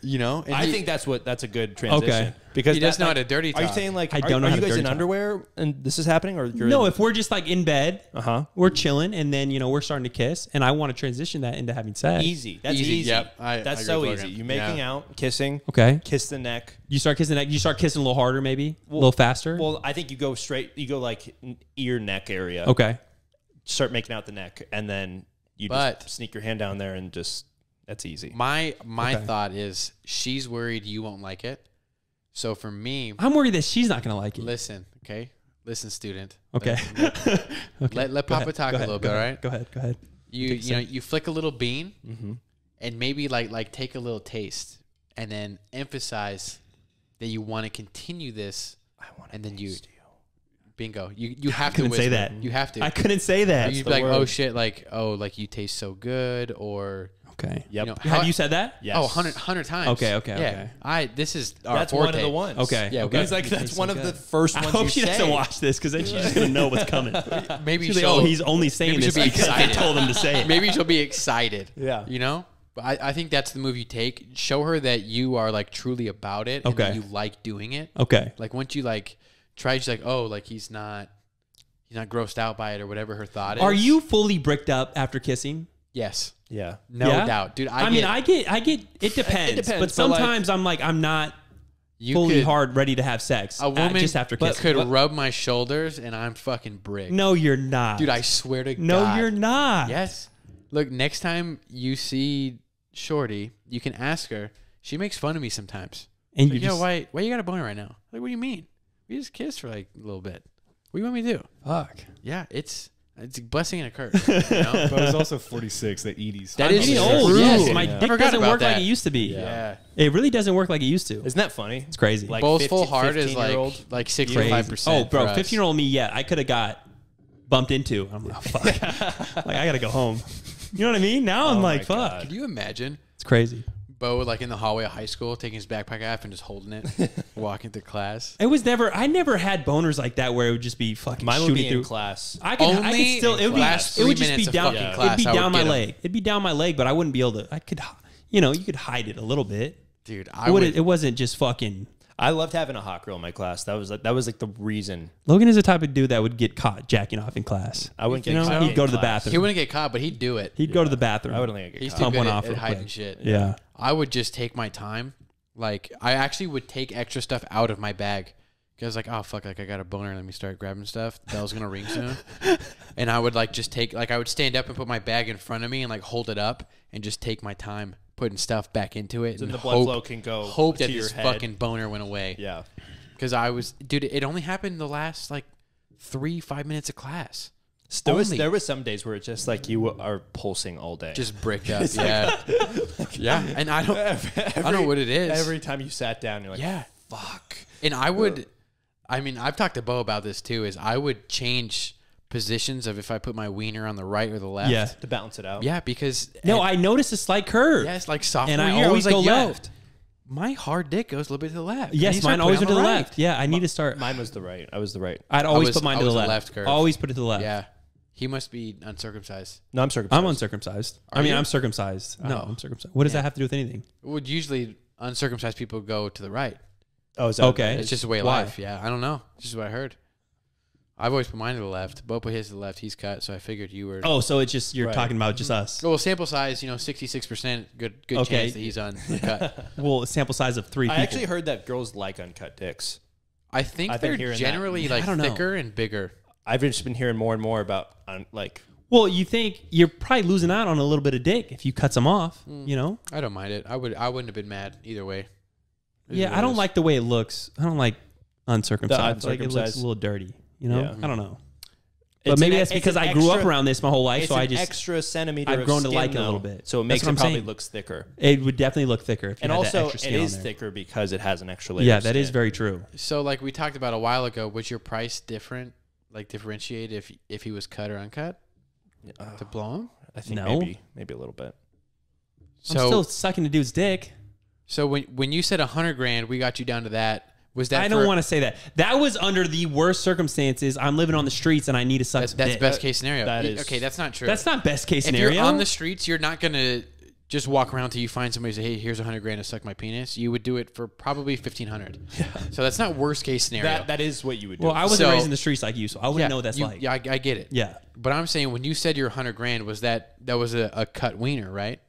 You know? And I he- think that's a good transition. Okay. Because He doesn't know like, how to dirty Are you talk. saying like I are, don't know are how you to guys dirty in talk. underwear and this is happening, or you're No, if we're just like in bed, uh-huh. we're chilling, and then we're starting to kiss, and I want to transition that into having sex. Easy. That's Easy. easy. Yep. I That's agree so with easy. Logan. You making Yeah. out, kissing, Okay. kiss the neck. You start kissing that. You start kissing a little harder, maybe a little faster. Well, I think you go like ear neck area. Okay. Start making out the neck, and then you But- just sneak your hand down there and just that's easy. My Okay. thought is she's worried you won't like it. So for me, I'm worried that she's not gonna like it. listen, okay? Listen, student. Okay. Let Go Papa ahead, talk go a ahead, little go bit, all ahead, right? Go ahead. Go ahead. You flick a little bean Mm-hmm. and maybe like take a little taste and then emphasize that you want to continue this, I want and then you bingo. You have to couldn't say whisper. that. You have to. I couldn't say that. You'd the be like, word. oh shit, like you taste so good, or Okay. Yep. you know, Have you said that? Yes. Oh, 100 times. Okay, Yeah. okay. This is our That's forte. one of the ones. Okay. Yeah, okay. It's like You that's taste one so of the good. first I ones hope you she say. doesn't watch this, because then she's just gonna know what's coming. Maybe She's like, she'll, oh, he's only saying maybe this she'll be because I excited. told him to say it. maybe she'll be excited. Yeah. You know? But I think that's the move you take. Show her that you are like truly about it, and that Okay. you like doing it. Okay. Like once you like try, she's like, oh, like he's not grossed out by it or whatever her thought is. Are you fully bricked up after kissing? Yes. Yeah. No Yeah? doubt, dude. I get. It depends. depends, but but, sometimes I'm like, I'm not you fully could, hard ready to have sex. A woman just after but kissing. could rub my shoulders and I'm fucking brick. No, you're not. Dude, I swear to No, God. you're not. Yes. Look, next time you see Shorty, you can ask her. She makes fun of me sometimes. And Like, you yo, just why you got a boner right now? Like, what do you mean? We just kissed for like a little bit. What do you want me to do? fuck. Yeah, it's a blessing and a curse. You know? But I was also 46. That Edie's. That I'm is getting true. old. True. Yes, my Yeah. dick I forgot doesn't about work like that. it used to be. Yeah. It really doesn't work like it used to. Isn't that funny? It's crazy. Like Bo's 50 full hard is 15-year-old. like Crazy. 65%. Oh, bro, for us. 15-year-old me, yeah, I could have got bumped into. I'm like, oh, fuck. Like, I gotta go home. You know what I mean? Now I'm Oh like, my fuck. God. Could you imagine It's crazy. Bo like in the hallway of high school taking his backpack off and just holding it, walking to class? I never had boners like that where it would just be fucking Mine would shooting be in through. class. I could Only still. It would be. last It would 3 just be minutes of down. fucking It'd class, be I would down my get 'em. leg. It'd be down my leg, but I wouldn't be able to. I could, you could hide it a little bit. Dude, It wasn't just fucking. I loved having a hot girl in my class. That was like the reason. Logan is the type of dude that would get caught jacking off in class. I wouldn't You get know, caught he'd in go to the class. bathroom. he wouldn't get caught, but he'd do it. He'd go to the bathroom. I wouldn't think I'd get He's caught. too Pump good one at, off at real hiding quick. shit. Yeah. I would just take my time. Like, I actually would take extra stuff out of my bag. Because, like, oh, fuck, like, I got a boner. Let me start grabbing stuff. Bell's going to ring soon. And I would, like, just take, like, I would stand up and put my bag in front of me and, like, hold it up and just take my time putting stuff back into it. So and the blood flow can go hope to that your this head. fucking boner went away. Yeah. Because I was, dude, it only happened the last, like, 3-5 minutes of class. There was some days where it's just like you are pulsing all day. Just bricked up. Yeah. Yeah. And I don't know what it is. Every time you sat down, you're like, Yeah. fuck. And I mean, I've talked to Bo about this too, is I would change positions of if I put my wiener on the right or the left. Yeah. To balance it out. Yeah, because No, I noticed a slight curve. yeah, it's like sophomore And I year. always was go like, yo, left. My hard dick goes a little bit to the left. Yes, mine always went to the left. Yeah, I need to start. Mine was the right. I was the right. I'd always was- put mine I to was the a left. left curve. Always put it to the left. Yeah. He must be uncircumcised. No, I'm circumcised. I'm uncircumcised. Are you? I'm circumcised. No, I'm circumcised. What does that have to do with anything? Would usually uncircumcised people go to the right. Oh, is that Okay. It's just a way of Why? life. Yeah, I don't know. It's just what I heard. I've always put mine to the left. Bo put his to the left. He's cut, so I figured you were. Oh, so it's just you're Right. talking about just us. Well, sample size, 66%. Good Okay. chance that he's uncut. Well, a sample size of 3 I people. actually heard that girls like uncut dicks. I think I've been they're hearing that. generally I like don't know. thicker and bigger. I've just been hearing more and more about like. Well, you think you're probably losing out on a little bit of dick if you cut some off, you know? I don't mind it. I wouldn't have been mad either way. It is Yeah, what I it don't is. like the way it looks. I don't like uncircumcised. I feel like it looks uncircumcised. a little dirty, you know? Yeah. I don't know. But It's maybe an- that's it's because an I grew up extra- around this my whole life, It's so I an just extra centimeter. I've of grown to skin, like it a though, little bit. so it That's makes what it I'm probably saying. looks thicker. it would definitely look thicker if you And had that also, extra it skin on is there. thicker because it has an extra layer. Yeah, of that is skin. very true. So, like we talked about a while ago, was your price different? Like differentiate if he was cut or uncut to blow him? I think No. maybe a little bit. I'm still sucking the dude's dick. So when you said $100,000, we got you down to that. Was that I don't want to say that. That was under the worst circumstances. I'm living on the streets and I need to suck some that's dick. best case scenario. That is- Okay, that's not true. That's not best case if scenario. you're on the streets, you're not gonna just walk around till you find somebody and say, "Hey, here's $100,000 to suck my penis." You would do it for probably $1,500. Yeah. So that's not worst case scenario. That is what you would do. well, I wasn't So- raised in the streets like you, so I wouldn't know what that's like. Yeah, I get it. Yeah. But I'm saying when you said your $100,000, was that was a cut wiener, right?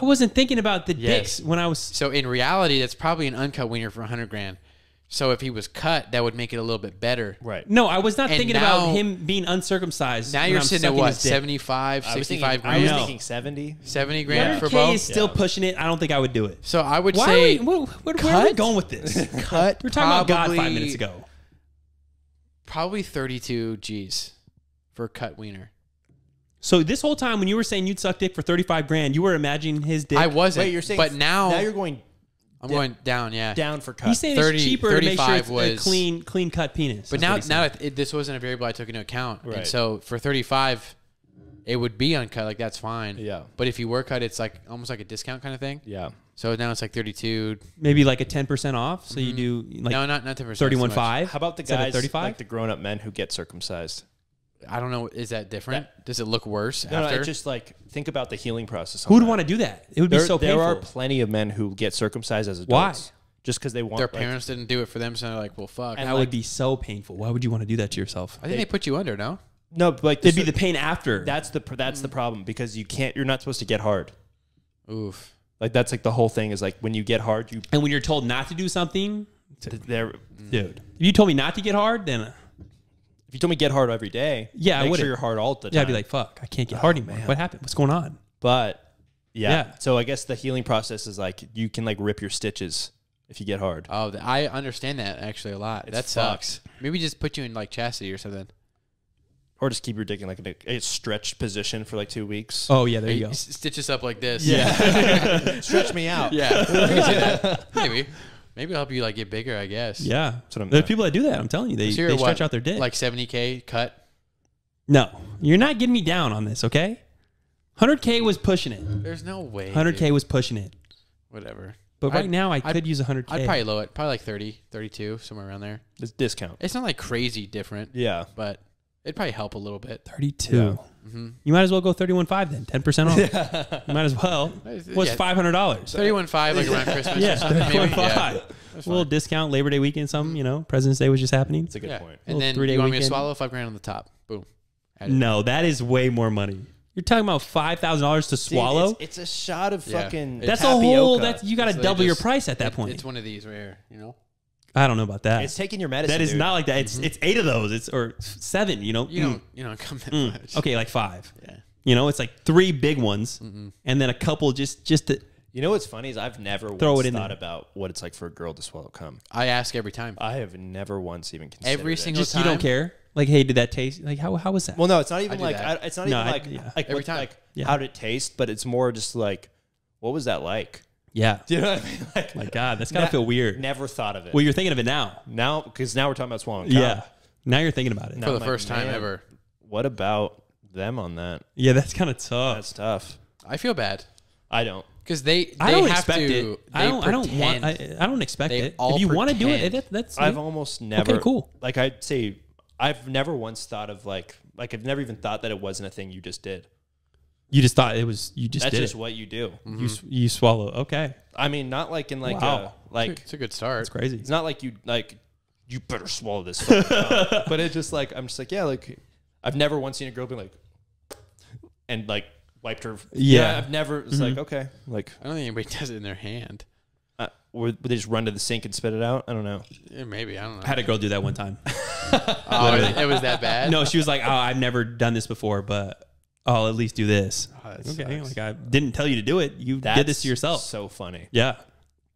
I wasn't thinking about the Yes. dicks when I was. So in reality, that's probably an uncut wiener for $100,000. So if he was cut, that would make it a little bit better. right. No, I was not And thinking now- about him being uncircumcised. Now when you're I'm sitting at sucking what, his dick. 75, I was 65 thinking, I was grand? thinking 70. 70 grand Yeah. for 100K both? is still Yeah. pushing it. I don't think I would do it. So I would Why say are we, where are we cut? going with this? cut. We were talking about God probably- 5 minutes ago. Probably 32 G's for a cut wiener. So this whole time when you were saying you'd suck dick for 35 grand, you were imagining his dick. I wasn't. Wait, you're saying, but now you're going I'm going down. Yeah. down for cut. He's saying 30, it's cheaper to make sure 35 it's a was- clean cut penis. But That's now what he's saying. this wasn't a variable I took into account, and Right. so for 35, it would be uncut. Like that's fine. Yeah. But if you were cut, it's like almost like a discount kind of thing. yeah. So now it's like 32. maybe like a 10% off. So you do like No, not 10%. 31.5. How about the instead of guys, 35? like the grown-up men who get circumcised? I don't know. Is that different? Does it look worse No, after? it's just like think about the healing process. Who'd want to do that? It would be so There painful. are plenty of men who get circumcised as Why? adults. Just because they want Their like, parents didn't do it for them, so they're like, well, fuck. And that like- would be so painful. Why would you want to do that to yourself? I think they put you under, no? No, but like It'd be the pain after. that's the problem because you're not supposed to get hard. Oof. Like that's like the whole thing is like when you get hard, you And when you're told not to do something, there. dude, if you told me not to get hard, then If you told me get hard every day, Yeah, I make would've. sure you're hard all the time. yeah, I'd be like, fuck, I can't get hard anymore. What happened? What's going on? but yeah. Yeah. So I guess the healing process is like you can like rip your stitches if you get hard. Oh, I understand that actually a lot. It's That sucks. Maybe just put you in like chastity or something. Or just keep your dick in like a stretched position for like 2 weeks. Oh yeah, there you go. Stitch us up like this. Stretch me out. Yeah. I can see that. Maybe. Maybe it'll help you like get bigger, I guess. Yeah, That's what I'm there's doing. people that do that. I'm telling you, they So you're stretch what, out their dick. Like 70K cut. no, you're not getting me down on this, okay? 100K was pushing it. There's no way. 100K dude. was pushing it. Whatever. But right I'd- now, I I'd- could use 100K. I'd probably low it. Probably like 30, 32, somewhere around there. It's discount. It's not like crazy different, Yeah. but it'd probably help a little bit. 32. Yeah. You might as well go 31.5 then, 10% off. You might as well. What's Yeah. $500? 31.5 like around Christmas Yeah, or something maybe. 31.5. Yeah. A little discount, Labor Day weekend, something, you know, President's Day was just happening. It's a good Yeah. point. And Little then 3-day you want me to weekend. swallow $5,000 on the top. Boom. Add it. No, that is way more money. You're talking about $5,000 to swallow? Dude, it's a shot of Yeah. fucking. That's tapioca. a whole, that's, you got to It's double your just- price at that point. It's one of these right here, you know? I don't know about that. It's taking your medicine. That is dude. not like that. It's 8 of those. It's or 7, you know? You don't come that much. Okay, like 5. Yeah. You know, it's like 3 big ones and then a couple just to You know what's funny is I've never Throw once it in thought there. about what it's like for a girl to swallow cum. I ask every time. I have never once even considered Every it. single just time. you don't care. Like, hey, did that taste? Like, how was that? Well, no, it's not even do like that. it's not No, even like yeah. like Every what, time. like Yeah. how did it taste, but it's more just like what was that like? yeah. Do you know what I mean? Like, My God, that's gotta Ne- feel weird. Never thought of it. Well, you're thinking of it now. Now, because now we're talking about swallowing cum. Yeah. Now you're thinking about it. No. For the I'm like, first time man. ever. What about them on that? Yeah, that's kind of tough. That's tough. I feel bad. I don't. Because they I don't have expect to, it. I don't expect They it. all If you want to do it, pretend. that's I've almost never. okay. Cool. Like I'd say, I've never once thought of like I've never even thought that it wasn't a thing you just did. You just thought it was. You just That's did just it. what you do. You swallow. Okay, I mean, not like in like Wow. like It's a good start. that's crazy. it's not like you better swallow this. Fucking gum. But it's just like I'm just like yeah, like I've never once seen a girl be like and like wiped her. Yeah. I've never. It's like okay, like I don't think anybody does it in their hand. would they just run to the sink and spit it out? I don't know. Yeah, maybe, I don't know. I had a girl do that one time. Oh, it was that bad? No, she was like, "Oh, I've never done this before, but I'll at least do this." Oh, that Okay, sucks. like I didn't tell you to do it. You did this to yourself. So funny. Yeah,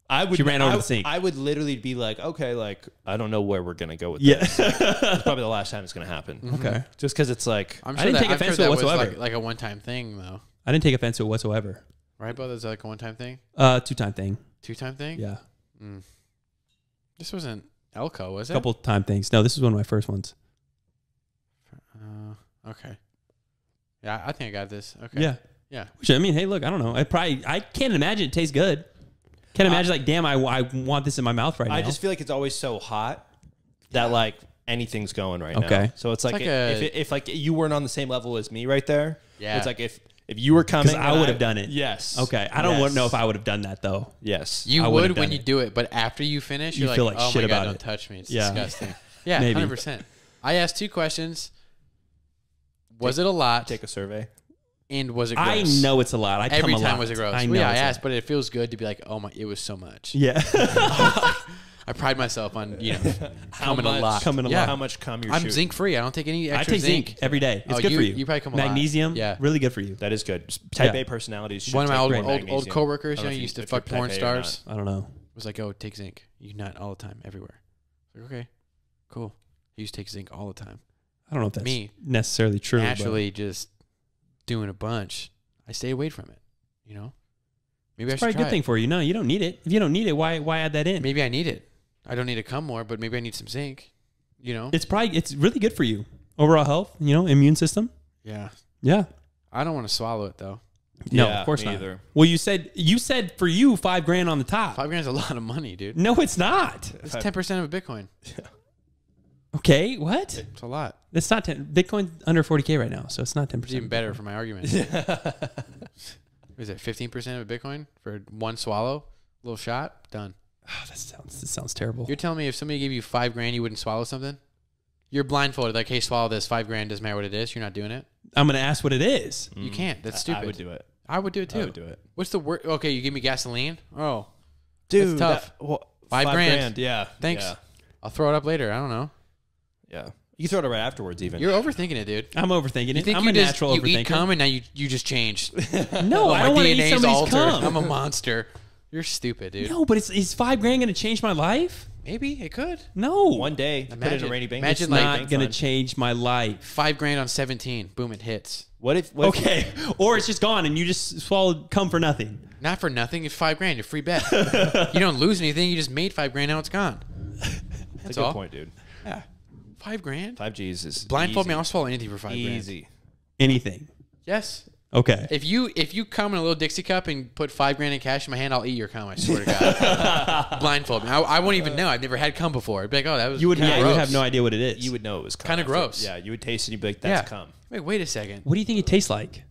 I would. She ran over to the sink. I would literally be like, okay, like I don't know where we're gonna go with yeah. this. It's probably the last time it's gonna happen. Okay, Just because it's like I'm I sure didn't take I'm offense sure to it that was whatsoever. like a one-time thing, though. I didn't take offense to it whatsoever. Right, Bo? That's like a one-time thing? 2-time thing. Two-time thing? Yeah, This wasn't Elko, was it? couple time things. No, this was one of my first ones. Okay. Yeah, I think I got this. Okay. Yeah, Yeah. which I mean, hey, look, I don't know. I can't imagine it tastes good. Can't imagine like, damn, I want this in my mouth right now. I just feel like it's always so hot that like anything's going right now. Okay. So it's like, like if like you weren't on the same level as me right there, Yeah. it's like if you were coming, 'Cause I and would have done it. Yes. Okay, I don't Yes. know if I would have done that though. Yes. You I would would've when done you it. do it, but after you finish, you're You feel like oh shit my God, about don't it. touch me. It's Yeah. disgusting. Yeah, Maybe. 100%. I asked 2 questions. Was it a lot? Take a survey. And was it gross? I know it's a lot. I Every come a time lot. was it gross? I Well, know. yeah, I it's a asked, lot. but it feels good to be like, oh my, it was so much. Yeah, I pride myself on, coming a much? lot. Coming a yeah. lot. How much cum you're I'm shooting? zinc free. I don't take any I extra take zinc every day. It's Oh, good for you. You probably come a lot. Magnesium, Yeah. really good for you. That is good. Just type Yeah. A personalities. Should One of my take old more old magnesium. coworkers, I don't know if used to if you're fuck porn type A or not. stars. I don't know. Was like, oh, take zinc. You nut all the time, everywhere. I was like, okay, cool. He used to take zinc all the time. I don't know if that's Me, necessarily true. but- naturally, just doing a bunch. I stay away from it. Maybe I it's should probably a try good thing for you. No, you don't need it. If you don't need it, why add that in? Maybe I need it. I don't need to come more, but maybe I need some zinc. It's really good for you. Overall health, immune system. Yeah. Yeah. I don't want to swallow it though. No, Yeah, of course me not. either. Well, you said for you $5,000 on the top. $5,000 is a lot of money, dude. No, it's not. It's 10% of a Bitcoin. Okay, what? It's a lot. It's not 10. Bitcoin's under 40K right now, so it's not 10%. It's even better for my argument. Is it 15% of a Bitcoin for one swallow? Little shot, done. Oh, that sounds terrible. You're telling me if somebody gave you $5,000, you wouldn't swallow something? You're blindfolded, like, hey, swallow this. $5,000 doesn't matter what it is. You're not doing it. I'm gonna ask what it is. You can't. That's stupid. I would do it. I would do it too. I would do it. What's the word? Okay, you give me gasoline. Oh, Dude, tough. $5,000. Yeah. Thanks. Yeah. I'll throw it up later. I don't know. Yeah. You can throw it right afterwards, even. You're overthinking it, dude. I'm overthinking You it. think I'm you a just natural you overthinker. eat cum and now you just changed. No, I my don't want to eat DNA's somebody's altered. cum. I'm a monster. You're stupid, dude. No, but is $5,000 going to change my life? Maybe it could. No. One day, put it in Imagine- a rainy bank. imagine, It's like, not bank going to fund. change my life. $5,000 on 17. Boom, it hits. What if? Okay. Or it's just gone and you just swallowed cum for nothing. Not for nothing. It's $5,000. You're free bet. You don't lose anything. You just made $5,000. Now it's gone. That's That's a good all. point, dude. Yeah. $5,000. 5Gs is Blindfold easy. me. I'll swallow anything for $5,000. Easy. Anything. Yes. Okay. If you come in a little Dixie cup and put $5,000 in cash in my hand, I'll eat your cum. I swear to God. Blindfold me. I won't even know. I've never had cum before. I'd be like, oh, that was You would kinda you would gross. have no idea what it is. You would know it was cum. Kinda after- gross. Yeah, you would taste it and you'd be like, that's cum. Wait a second. What do you think it tastes like?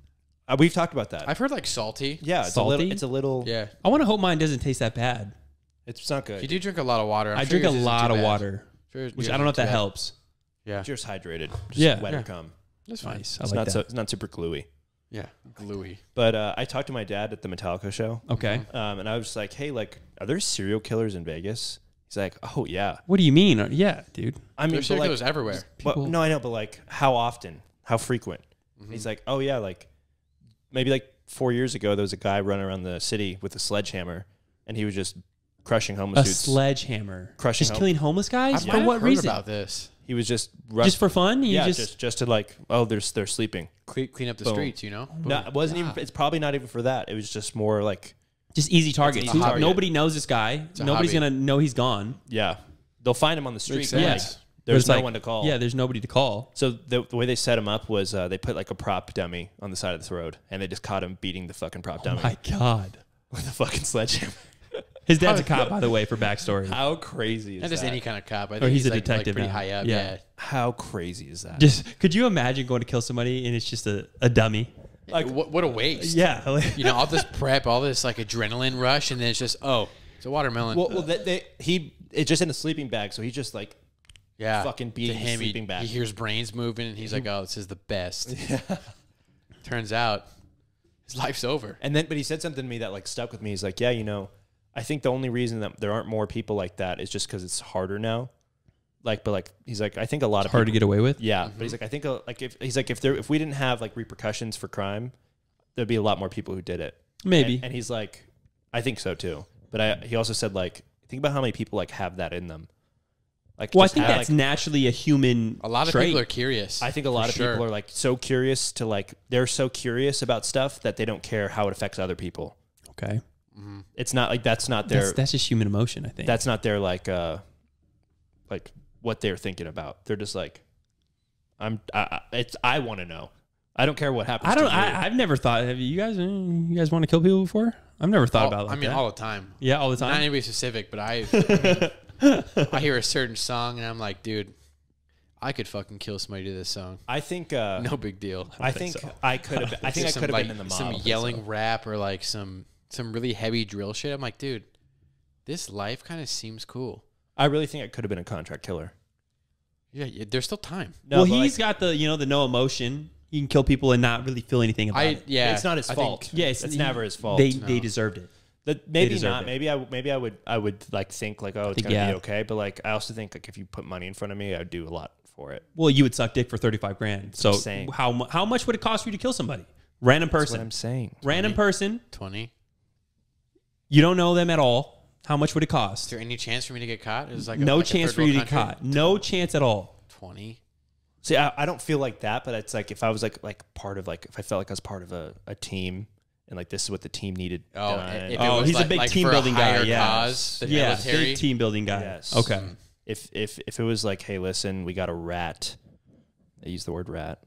We've talked about that. I've heard like salty. yeah, it's Salty? a little. Yeah. I want to hope mine doesn't taste that bad. It's not good. You do drink a lot of water. I'm I sure drink a yours isn't lot too of bad. water, Sure, which yours I don't know if isn't that too bad. helps. Yeah. You're just hydrated. Just Yeah. wetter Yeah. cum. That's fine. Nice. I It's like not that. so. It's not super gluey. Yeah. Gluey. But I talked to my dad at the Metallica show, Okay. and I was just like, "Hey, like, are there serial killers in Vegas?" He's like, "Oh yeah." What do you mean? Yeah, dude. I mean, There's but, like, killers everywhere. but, no, I know, but like, how often? How frequent? He's like, "Oh yeah, like maybe like 4 years ago, there was a guy running around the city with a sledgehammer, and he was just crushing homeless A dudes. sledgehammer. Crushing Just home- killing homeless guys? I've For what heard reason? about this. He was just Just for fun? You yeah, just just to like, oh, they're sleeping. Clean up the Boom. streets, you know? No, it wasn't even. It's probably not even for that. It was just more like, just easy targets. easy target. Nobody knows this guy. a Nobody's hobby. gonna know he's gone. yeah, they'll find him on the street. Makes but, like, sense. But there's it's no like- one to call. Yeah, there's nobody to call. So the way they set him up was they put like a prop dummy on the side of the road, and they just caught him beating the fucking prop dummy. My God. with a fucking sledgehammer. His dad's a cop, by the way, for backstory. How crazy is Not that? just any kind of cop. I think Or he's a like detective pretty now. high up. Yeah. Yeah. How crazy is that? Just could you imagine going to kill somebody and it's just a dummy? Like what a waste. Yeah. You know, all this prep, all this like adrenaline rush, and then it's just it's a watermelon. well it's just in a sleeping bag, so he's just like yeah. fucking To being him, sleeping bag. he hears brains moving, and he's like, "Oh, this is the best." Turns out, his life's over. And then, but he said something to me that like stuck with me. He's like, yeah, you know, I think the only reason that there aren't more people like that is just because it's harder now. Like, but like, he's like, I think a lot of Hard to people, get away with. yeah. But he's like, I think like if we didn't have like repercussions for crime, there'd be a lot more people who did it. Maybe. And he's like, I think so too. But he also said like, think about how many people like have that in them. Like, Well, I just think have, that's like, naturally a human A lot of trait. people are curious. I think a lot for of sure. people are like so curious to like, they're so curious about stuff that they don't care how it affects other people. Okay. It's not like that's not their That's just human emotion, I think. that's not their like what they're thinking about. They're just like, I want to know. I don't care what happens. I don't. To you. I've never thought. Have you guys want to kill people before? I've never thought about it like that. all the time. Yeah, all the Not time. anybody specific, but I hear a certain song and I'm like, dude, I could fucking kill somebody to this song. I think. No big deal. I think so. I could have. I think I Some, could have like, been in the mob. some yelling rap or like some really heavy drill shit. I'm like, dude, this life kind of seems cool. I really think I could have been a contract killer. Yeah, there's still time. No, Well, but, he's got the the no emotion. He can kill people and not really feel anything about it. it's not his I fault. think- Yeah, it's never his fault. They deserved it. Maybe deserved not. it. Maybe I would like think like, oh, it's think, gonna yeah. be okay. But like, I also think like if you put money in front of me, I would do a lot for it. Well, you would suck dick for 35 grand. So saying. how much would it cost for you to kill somebody? Random That's person. what I'm saying. Random person. 20. You don't know them at all. How much would it Is cost? there any chance for me to get caught? It was like No like chance third for you to world get country? caught. No chance at all. 20. See, I don't feel like that, but it's like if I was like part of like if I felt like I was part of a team and like this is what the team needed. Oh, done. if it Oh, was he's a like- big like team for a building guy. higher Yeah. cause, the Yeah, military. big team building guy. Yes. Okay. If it was like, hey, listen, we got a rat. I use the word rat.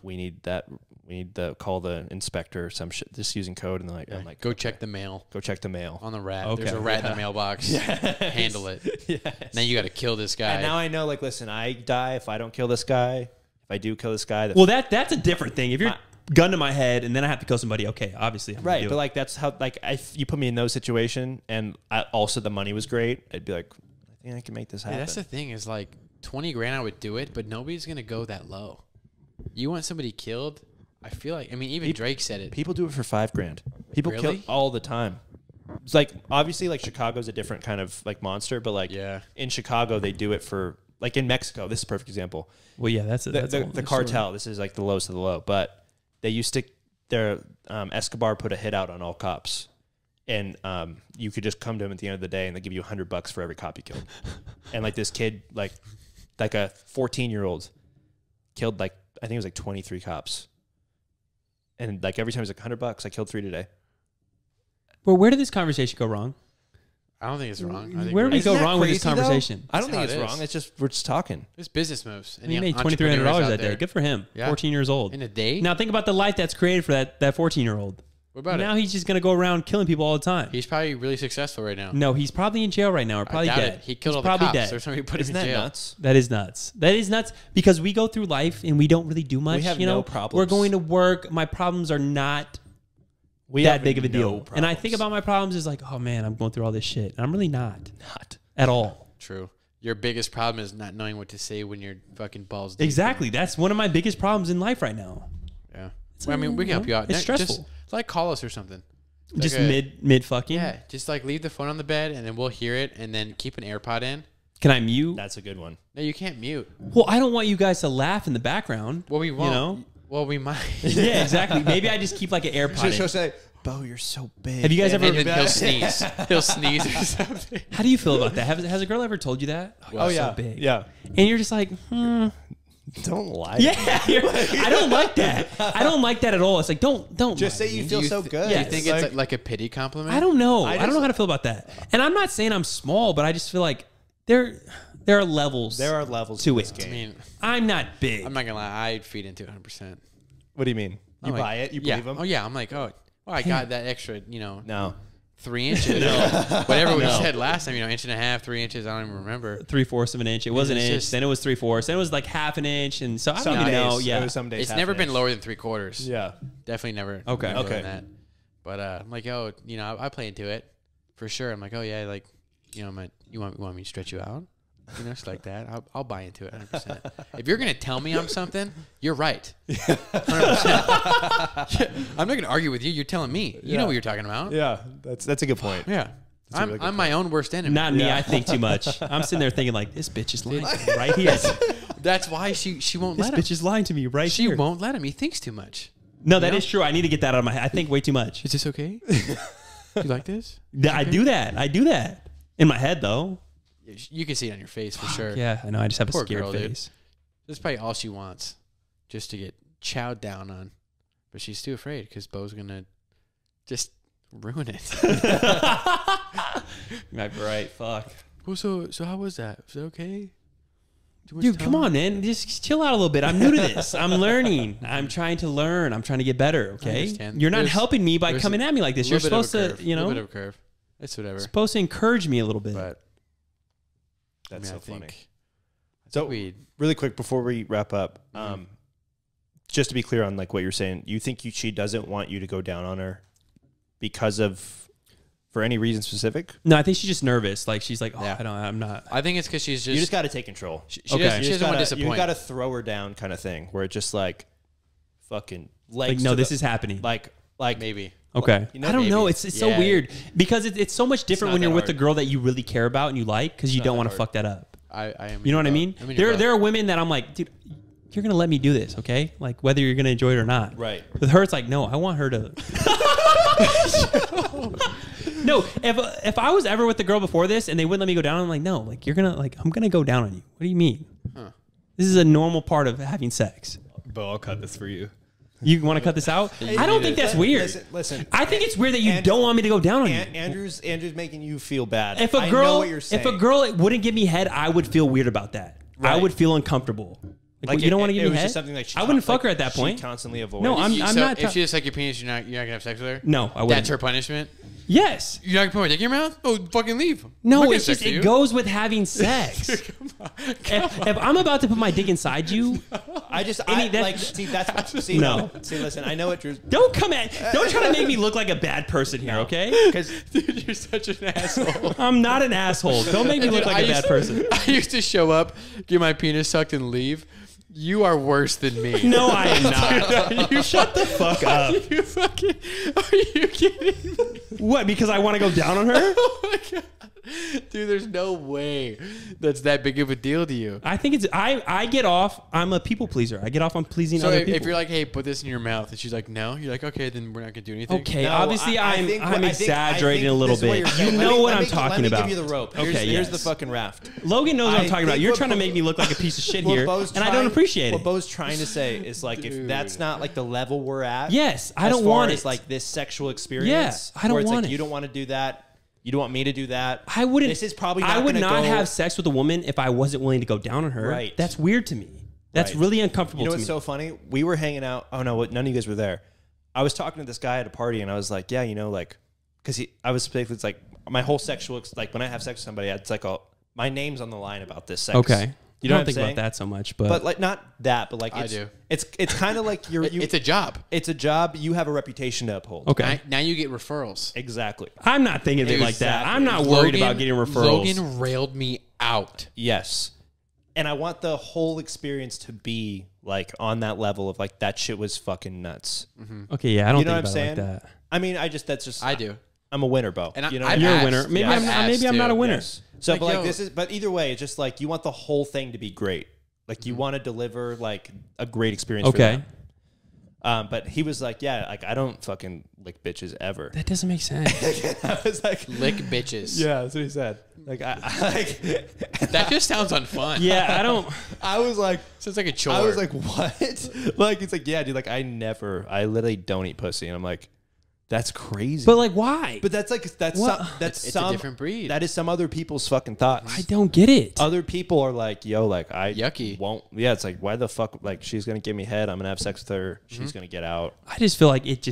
We need that. We need to call the inspector or some shit. Just using code, and they're like, I'm like, Go check the mail go check the mail. on the rat. Okay. There's a rat in the mailbox. Handle it. Yes. Now you got to kill this guy. And now I know, like, listen, I die if I don't kill this guy. If I do kill this guy, Well, that's a different thing. If you're gun to my head and then I have to kill somebody, okay, obviously I'm gonna right. do But it. like that's how like if you put me in those situation, and also the money was great, I'd be like, I think I can make this happen. Yeah, that's the thing is like 20 grand I would do it, but nobody's going to go that low. You want somebody killed? I feel like, I mean, even Drake said it. People do it for $5,000. People kill Really? all the time. It's like obviously like Chicago's a different kind of like monster, but like Yeah. in Chicago they do it for like in Mexico. This is a perfect example. well, yeah, that's a whole The other cartel. This is like the lowest of the low, but they used to. Their Escobar put a hit out on all cops, and you could just come to him at the end of the day, and they give you $100 for every cop you killed. And like this kid, like a 14-year-old, killed like I think it was like 23 cops. And like every time it's like $100, I killed 3 today. Well, where did this conversation go wrong? I don't think it's wrong. I think Where do we Isn't go that wrong with this crazy, though? conversation? I don't That's think it's how it wrong. is. It's just we're just talking. It's business moves. And He made entrepreneurs $2,300 out that day. there. Good for him. Yeah. 14 years old. In a day? Now think about the life that's created for that 14-year-old. What about Now it? he's just gonna go around killing people all the time. He's probably really successful right now. No, he's probably in jail right now, or probably I doubt dead. it. He killed He's all the probably cops. dead. There's somebody put Isn't him in that jail. nuts? That is nuts. That is nuts because we go through life and we don't really do much. have you no know, problems. We're going to work. My problems are not We that have big of a no deal. And I problems. think about my problems as like, oh man, I'm going through all this shit. And I'm really not Not. at all. True. Your biggest problem is not knowing what to say when you're fucking balls deep. Exactly. That's one of my biggest problems in life right now. Yeah. Well, I mean, we can help you out. It's stressful. Just like call us or something. Just Like mid fucking. Yeah. Just like leave the phone on the bed and then we'll hear it and then keep an AirPod in. Can I mute? That's a good one. No, you can't mute. Well, I don't want you guys to laugh in the background. Well, we won't. You know? Well, we might. Yeah, exactly. Maybe I just keep like an AirPod. in. say, Bo, you're so big. Have you guys ever? And then he'll sneeze. He'll sneeze or something. How do you feel about that? Has a girl ever told you that? Oh, you're yeah. so big. Yeah. And you're just like, Don't lie. yeah. I don't like that. I don't like that at all. It's like don't Just lie say to you me. feel you so th- good. Do you Yes. think it's like a pity compliment? I don't know. I I don't know how to feel about that. And I'm not saying I'm small, but I just feel like there are levels. There are levels To to this it. game. I mean, I'm not big. I'm not gonna lie. I'd feed into it 100%. What do you mean? You I'm like, buy it? You yeah. believe them? Oh yeah. I'm like, oh, Well, I got that extra, No. 3 inches. Whatever we said last time, 1.5 inches, 3 inches. I don't even remember. 3/4 of an inch. It was an it's inch. just- Then it was 3/4. Then it was like half an inch. And so I Some don't even know. days, Yeah. it was some days It's half never an been inch. lower than 3/4. Yeah. Definitely never. Okay. never Okay. done that. But I'm like, oh, I play into it for sure. I'm like, oh yeah, like, you want me to stretch you out? It's like that. I'll buy into it 100%. If you're gonna tell me I'm something, you're right. 100%. I'm not gonna argue with you. You're telling me. You know what you're talking about. Yeah. That's a good point. Yeah. a really good I'm my own worst enemy. Not me. I think too much. I'm sitting there thinking like, this bitch is lying to me right here. That's why she won't This let him. bitch is lying to me right She here. won't let him. He thinks too much. No, that is true. I need to get that out of my head. I think way too much. Is this okay? You like this? I do that. I do that. In my head, though. You can see it on your face for sure. Yeah, I know. I just have a Poor scared girl, dude. face. That's probably all she wants, just to get chowed down on. But she's too afraid because Bo's gonna just ruin it. You might be right. Fuck. Well, so how was that? Was it okay? Too much Dude, come time? on, man. Just chill out a little bit. I'm new to this. I'm learning. I'm trying to learn. I'm trying to get better, okay? understand. You're not There's- helping me by there's coming at me like this. You're Little bit of supposed a to, curve. you Little know, bit of a curve. It's whatever. supposed to encourage me a little bit. But That's I so funny. think So we really quick before we wrap up, just to be clear on like what you're saying, you think she doesn't want you to go down on her because of for any reason specific? No, I think she's just nervous. Like she's like, oh, Yeah. I'm not. I think it's because she's You just just got to take control. she Okay. doesn't, You she just doesn't want to gotta- disappoint. You got to throw her down, kind of thing, where it's just like fucking legs. Like, no, to this the- is happening. like maybe. Okay. You know, I don't know. maybe. It's so Yeah. weird because it's so much different not when you're that with a hard. girl that you really care about and you like because you not don't that want to hard. fuck that up. I am. You know what I mean? There are women that I'm like, dude, you're going to let me do this, okay? Like whether you're going to enjoy it or not. Right. With her, it's like, no, I want her to. No, if I was ever with the girl before this and they wouldn't let me go down, I'm like, no, like you're gonna I'm gonna go down on you. What do you mean? Huh. This is a normal part of having sex. Bo, I'll cut this for you. You want to cut this out? I don't think that's weird. Listen. I think it's weird that you And- don't want me to go down on you. Andrew's making you feel bad. If a I know girl, what you're saying. if a girl wouldn't give me head, I would feel weird about that. I Right. would feel uncomfortable. Like, you don't want to give it me was head. just something like she I wouldn't con- fuck her at that she point. constantly avoids. No, I'm so not. if she just like your penis, you're not gonna have sex with her. No, I wouldn't. That's her punishment. Yes. You're not gonna put my dick in your mouth? Oh, fucking leave. I'm No, not gonna it's sex just with it you. goes with having sex. If I'm about to put my dick inside you, I just Any- I that- like see that's see No. see listen. I know what Drew's don't try to make me look like a bad person here, okay? because Dude, you're such an asshole. I'm not an asshole. Don't make me look Dude, like a bad person. I used to show up, get my penis sucked, and leave. You are worse than me. No, I am not. You shut the fuck up. You fucking. Are you kidding me? What? Because I want to go down on her? Oh my god, dude! There's no way that's that big of a deal to you. I think it's I get off. I'm a people pleaser. I get off on pleasing So other if, people. if you're like, "Hey, put this in your mouth," and she's like, "No," you're like, "Okay, then we're not gonna do anything." okay, No, obviously I I'm think what- I think- exaggerating I think a little this is what bit. you're You saying. know what Let I'm me talking Let about. me give you the rope. Okay, Here's the yes. fucking raft. Logan knows what I'm I talking about. think You're what trying to Bo- make me look like a piece of shit What here, Bo's and I trying- don't appreciate What it. Bo's trying to say is like if that's not like the level we're at. Yes, I as don't far want as it. like this sexual experience. I don't where it's want like it. You don't want to do that. You don't want me to do that. I wouldn't. This is probably. Not I would gonna not go, have sex with a woman if I wasn't willing to go down on her. Right. That's weird to me. That's Right. really uncomfortable You know to what's me. so funny? We were hanging out. Oh no, none of you guys were there. I was talking to this guy at a party, and I was like, "Yeah, you know, like, because I was basically it's like my whole sexual like when I have sex with somebody, it's like my name's on the line about this sex. Okay. You know I what don't I'm think saying? about that so much, but, But like not that, but like I it's, do. It's kind of like you. It's a job. It's a job. You have a reputation to uphold. okay. Now you get referrals. Exactly. I'm not thinking of it like that. Exactly. I'm not worried Logan- about getting referrals. Logan railed me out. Yes. And I want the whole experience to be like on that level of like that shit was fucking nuts. Okay, yeah, I don't You know think what I'm about it like saying? that. I mean, that's just I do. I'm a winner, Bo. And you know, I've You're a asked. winner. Maybe Yeah, I've I'm not a asked winner. Yes. So, Like, but like yo. this is, but either way, it's just like you want the whole thing to be great. Like you want to deliver like a great experience. For Okay. them. But he was like, yeah, like I don't fucking lick bitches ever. That doesn't make sense. I was like, Lick bitches. yeah, that's what he said. Like I like That just sounds unfun. Yeah, I don't. I was like, Sounds like a chore. I was like, what? Like it's like, yeah, dude. Like I literally don't eat pussy, and I'm like, That's crazy. But like, why? But that's like that's What? some, that's It's some a different breed. That is some other people's fucking thoughts. I don't get it. Other people are like, yo, like I Yucky. won't. Yeah, it's like, why the fuck? Like, she's gonna give me head. I'm gonna have sex with her. She's gonna get out. I just feel like it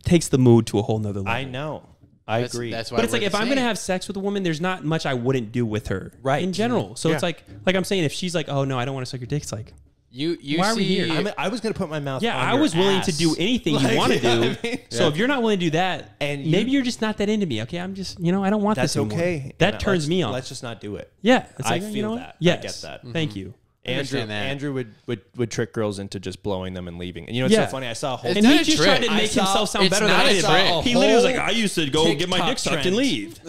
takes the mood to a whole nother level. I know. I agree. That's why. But it's we're like if the I'm gonna same. have sex with a woman, there's not much I wouldn't do with her, Right. In general. So it's Yeah. like I'm saying, if she's like, oh no, I don't want to suck your dick, it's like, you why are we see, here? I was gonna put my mouth. yeah, on I your was willing ass. to do anything Like, you want to you know do. what I mean? So if you're not willing to do that, And and maybe you're just not that into me. Okay, I'm just, I don't want That's this anymore. okay. That And turns me on. Let's just not do it. Yeah, it's I like, feel you know what? that. I Yes, get that. Thank you. Understand that. Andrew would trick girls into just blowing them and leaving. And it's Yeah. so funny. I saw a whole It's And not he a just trick. tried to I make saw- himself sound it's better than not I a did. trick. He literally was like, whole I used to go get my TikTok dick sucked and trend. leave.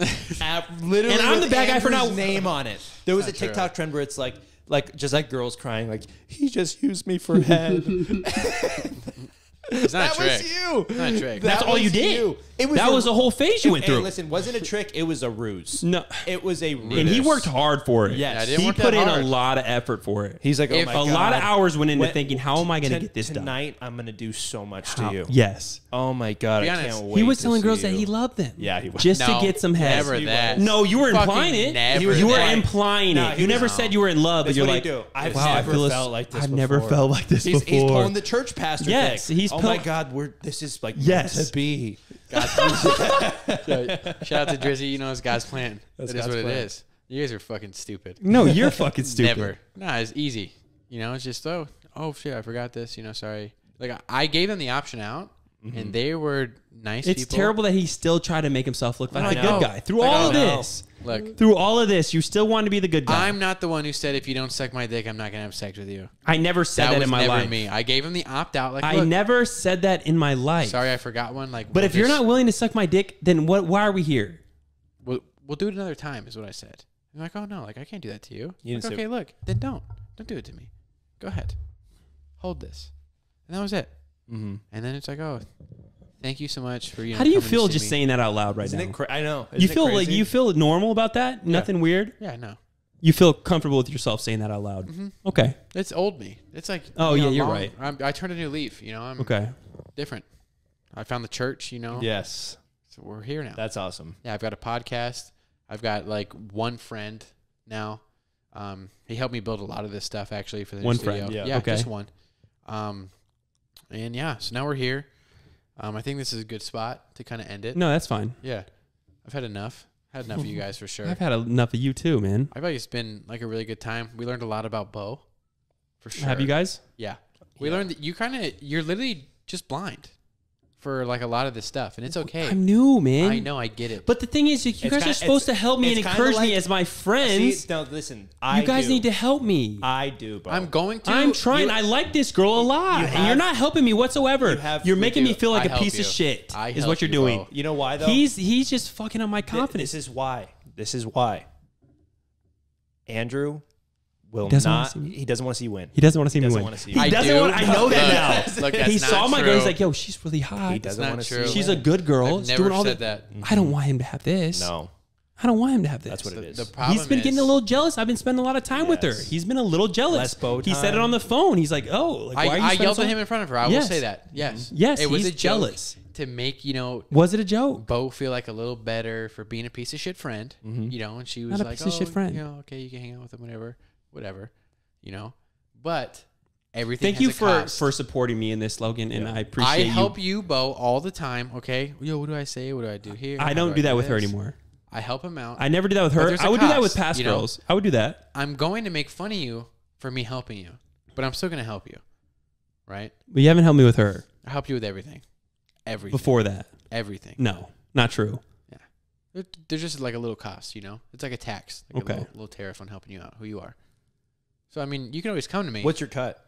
Literally, And I'm with the bad guy for Andrew's not- name on it. There was a Not true. TikTok trend where it's like just like girls crying, like he just used me for head. It's not That a trick. was you. It's not a trick. That's That all you was did. you. It That was a whole phase you went Hey, through. listen, wasn't a trick. It was a ruse. No. It was a ruse. And he worked hard for it. Yes. Yeah, I didn't He work put that in hard. a lot of effort for it. He's like, oh If- my A god, lot of hours went into When- thinking, how am I going to get this done? tonight? I'm gonna do so much to you. Yes. Oh my god, Be I honest, can't wait. He was to telling see girls that you. he loved them. Yeah, he was. Just No, to get some head. Never He that. was. No, you were Fucking implying it. never You were that. implying No, it. he You never was- said you were in love, but That's you're what like, he do. I've wow, I never feel felt like this I've never before. felt like this He's before. pulling the church pastor Yes, thing. he's oh my god, this is like Yes. meant to be. Shout out to Drizzy. You know it's God's plan. That's That is God's what it plan. is. You guys are fucking stupid. No, you're fucking stupid. Never. Nah, it's easy. It's just oh shit, I forgot this. Sorry. Like I gave them the option out, and they were nice. It's people. terrible that he still tried to make himself look like I the know. good guy. Through I all of know. this. Look, Through all of this, you still want to be the good guy. I'm not the one who said if you don't suck my dick, I'm not gonna have sex with you. I never said that was in my never life. me. I gave him the opt out. Like I look, never said that in my life. sorry, I forgot one. Like, But if you're not willing to suck my dick, then why are we here? we'll do it another time. Is what I said. I'm like, oh no, like I can't do that to you. You Like, didn't say- okay, look, then don't do it to me. Go ahead, hold this, and that was it. Mm-hmm. And then it's like, oh, thank you so much for How do you coming to feel see just me. saying that out loud right Isn't now? it I know. You Isn't it feel like crazy? you feel normal about that? Nothing weird? Yeah, no, You feel comfortable with yourself saying that out loud? Okay. it's old me. It's like Oh, yeah, you're right. I turned a new leaf. I'm Okay. different. I found the church. Yes, So we're here now. that's awesome. Yeah, I've got a podcast. I've got like one friend now. He helped me build a lot of this stuff actually for the new One studio. friend, Yeah, Okay. just one. And yeah, so now we're here. I think this is a good spot to kind of end it. No, that's fine. Yeah, I've had enough. Had enough of you guys for sure. I've had enough of you too, man. I feel like it's been like a really good time. We learned a lot about Bo, for sure. Have you guys? Yeah, we learned that you're literally just blind for like a lot of this stuff, and it's okay. I'm new, man. I know, I get it. But the thing is, you It's guys kinda- are supposed to help me and it's kinda encourage like- me as my friends. See, no, listen. You guys need to help me. I do, bro. I'm going to. I'm trying. I like this girl a lot, and you're not helping me whatsoever. You're we making do. me feel like I a help piece you. of shit. I Is help what you're you, doing. Bo. You know why though? He's just fucking up my confidence. This is why. This is why. Andrew will Doesn't wanna not. see me. He doesn't want to see you win. He doesn't want to see me doesn't win. wanna see He you. doesn't want. I know that now. Look, He that's saw not my girl. He's true. like, "Yo, she's really hot. He doesn't not want to see true. you She's win. a good girl. I've She's never doing all said the, that. I don't want him to have this. No, I don't want him to have this. that's what it is. The problem He's been getting a is- little jealous. I've been spending a lot of time with her. Yes. He's been a little jealous. Less bow He said it time. on the phone. He's like, "Oh, like, why are you I spending yelled so at him in front of her. I will Yes. say that. Yes. Yes, It was he's a jealous. joke to make, Was it a joke? Bo feel like a little better for being a piece of shit friend, and she was Not a like, piece of shit friend. okay, you can hang out with him, whatever, But everything. Thank you has a cost. for supporting me in this, Logan, and I appreciate I you. help you, Bo, all the time. Okay, yo, what do I say? What do I do here? I How don't do that with her this? anymore. I help him out. I never do that with But her. there's a I would do that with cost, past girls. I would do that. I'm going to make fun of you for me helping you, but I'm still going to help you, right? But you haven't helped me with her I help you with everything, before that. everything. No, not true. There's just like a little cost, It's like a tax, like Okay. a little tariff on helping you out, who you are. So I mean, you can always come to me. What's your cut?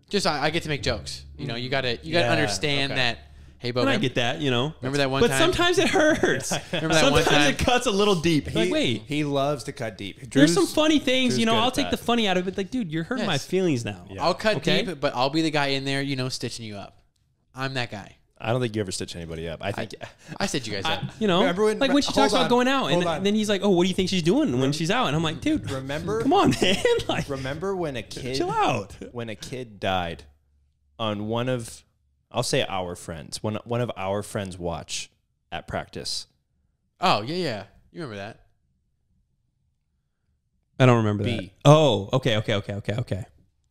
Just I get to make jokes. You gotta Yeah, understand okay. that. Hey, Bo, And I remember, get that, remember that one But time? sometimes it hurts. Remember that one sometimes time? it cuts a little deep. Like, wait, He loves to cut deep. there's Drew's- some funny things, Drew's good I'll at take the that. funny out of it. Like, dude, you're hurting my Yes. feelings now. Yeah. I'll cut Okay. deep, but I'll be the guy in there, stitching you up. I'm that guy. I don't think you ever stitch anybody up. I think. I stitch you guys up. Remember when- like when she hold talks about on, going out, hold on. and then he's like, "Oh, what do you think she's doing when she's out?" And I'm like, "Dude, Remember? come on, man, like, Remember when a kid? chill out." When a kid died on one of I'll say our friends. One of our friends watch at practice. Oh, yeah. You remember that? I don't remember B. that. Oh, okay.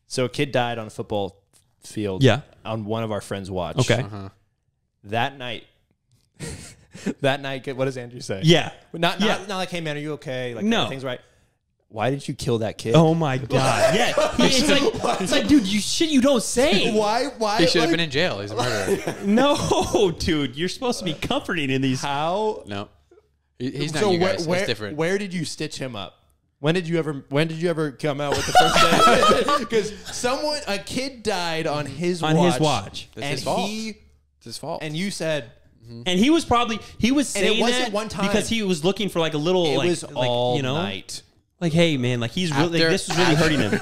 So a kid died on a football field. Yeah. On one of our friends' watch. Okay. That night. That night. What does Andrew say? Yeah. Not like, hey man, are you okay? Like, no, everything's right. Why did you kill that kid? Oh my god. Yeah. It's like, dude, you don't say. Why? He should have been in jail. He's a murderer. No, dude, you're supposed to be comforting in these. How? No, he's not you guys. It's different. Where did you stitch him up? When did you ever come out with the first day? Because a kid died on his watch. That's his fault. It's his fault. And you said, And he was saying it wasn't that one time because he was looking for like a little. it like, was like, all you know, night. like, hey man, like he's really this was really hurting him.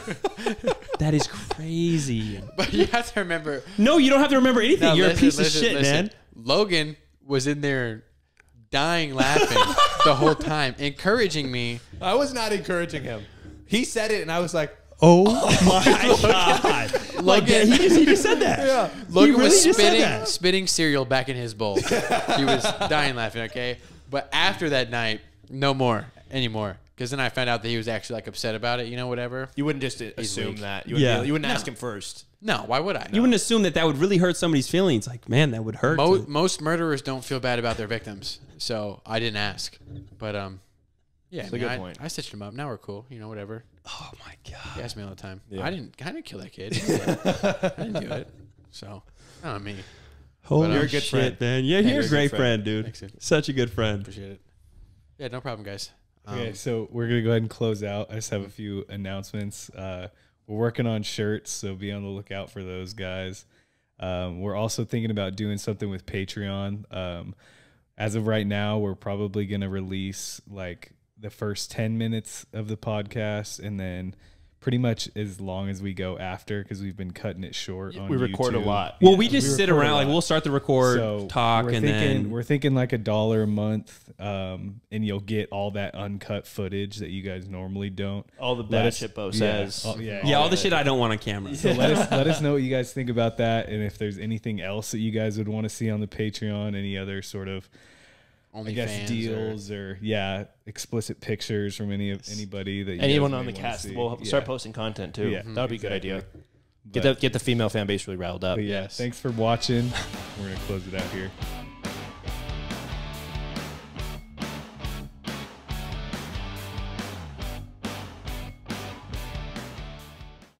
That is crazy. But you have to remember. No, you don't have to remember anything. No, You're a piece of shit, man. Logan was in there dying laughing the whole time, encouraging me. I was not encouraging him. He said it, and I was like, oh my god. Logan, he just said that. yeah. Logan really was just said that. spitting cereal back in his bowl. He was dying laughing, okay? But after that night, no more anymore. Because then I found out that he was actually like upset about it, whatever. You wouldn't just assume weak. that. You wouldn't ask him first. No, why would I? You wouldn't assume that would really hurt somebody's feelings. Like, man, that would hurt. Most murderers don't feel bad about their victims, so I didn't ask. But yeah, That's a good point. I stitched him up. Now we're cool, whatever. Oh my god. He asks me all the time. Yeah. I didn't kill that kid. I didn't do it. So, not me. Holy you're a good shit, friend. man. Yeah, you're a great friend, dude. Thanks, dude. Such a good friend. Appreciate it. Yeah, no problem, guys. Okay, so we're gonna go ahead and close out. I just have a few announcements. We're working on shirts, so be on the lookout for those, guys. We're also thinking about doing something with Patreon. As of right now, we're probably gonna release like the first 10 minutes of the podcast, and then pretty much as long as we go after, because we've been cutting it short. On We record a YouTube. lot. Well, Yeah, we just sit record a around. Like, lot. we'll start the record, So talk, and then we're thinking like $1 a month, and you'll get all that uncut footage that you guys normally don't. All the Let bad us- shit Bo yeah, says. all the shit I don't want on camera. So let us know what you guys think about that, and if there's anything else that you guys would want to see on the Patreon, any other sort of deals or explicit pictures from anybody that you Anyone guys on may the wanna cast, see. we'll start posting content too. Yeah, That would be a good idea. exactly. Get the female fan base really riled up. But yeah, thanks for watching. We're gonna close it out here.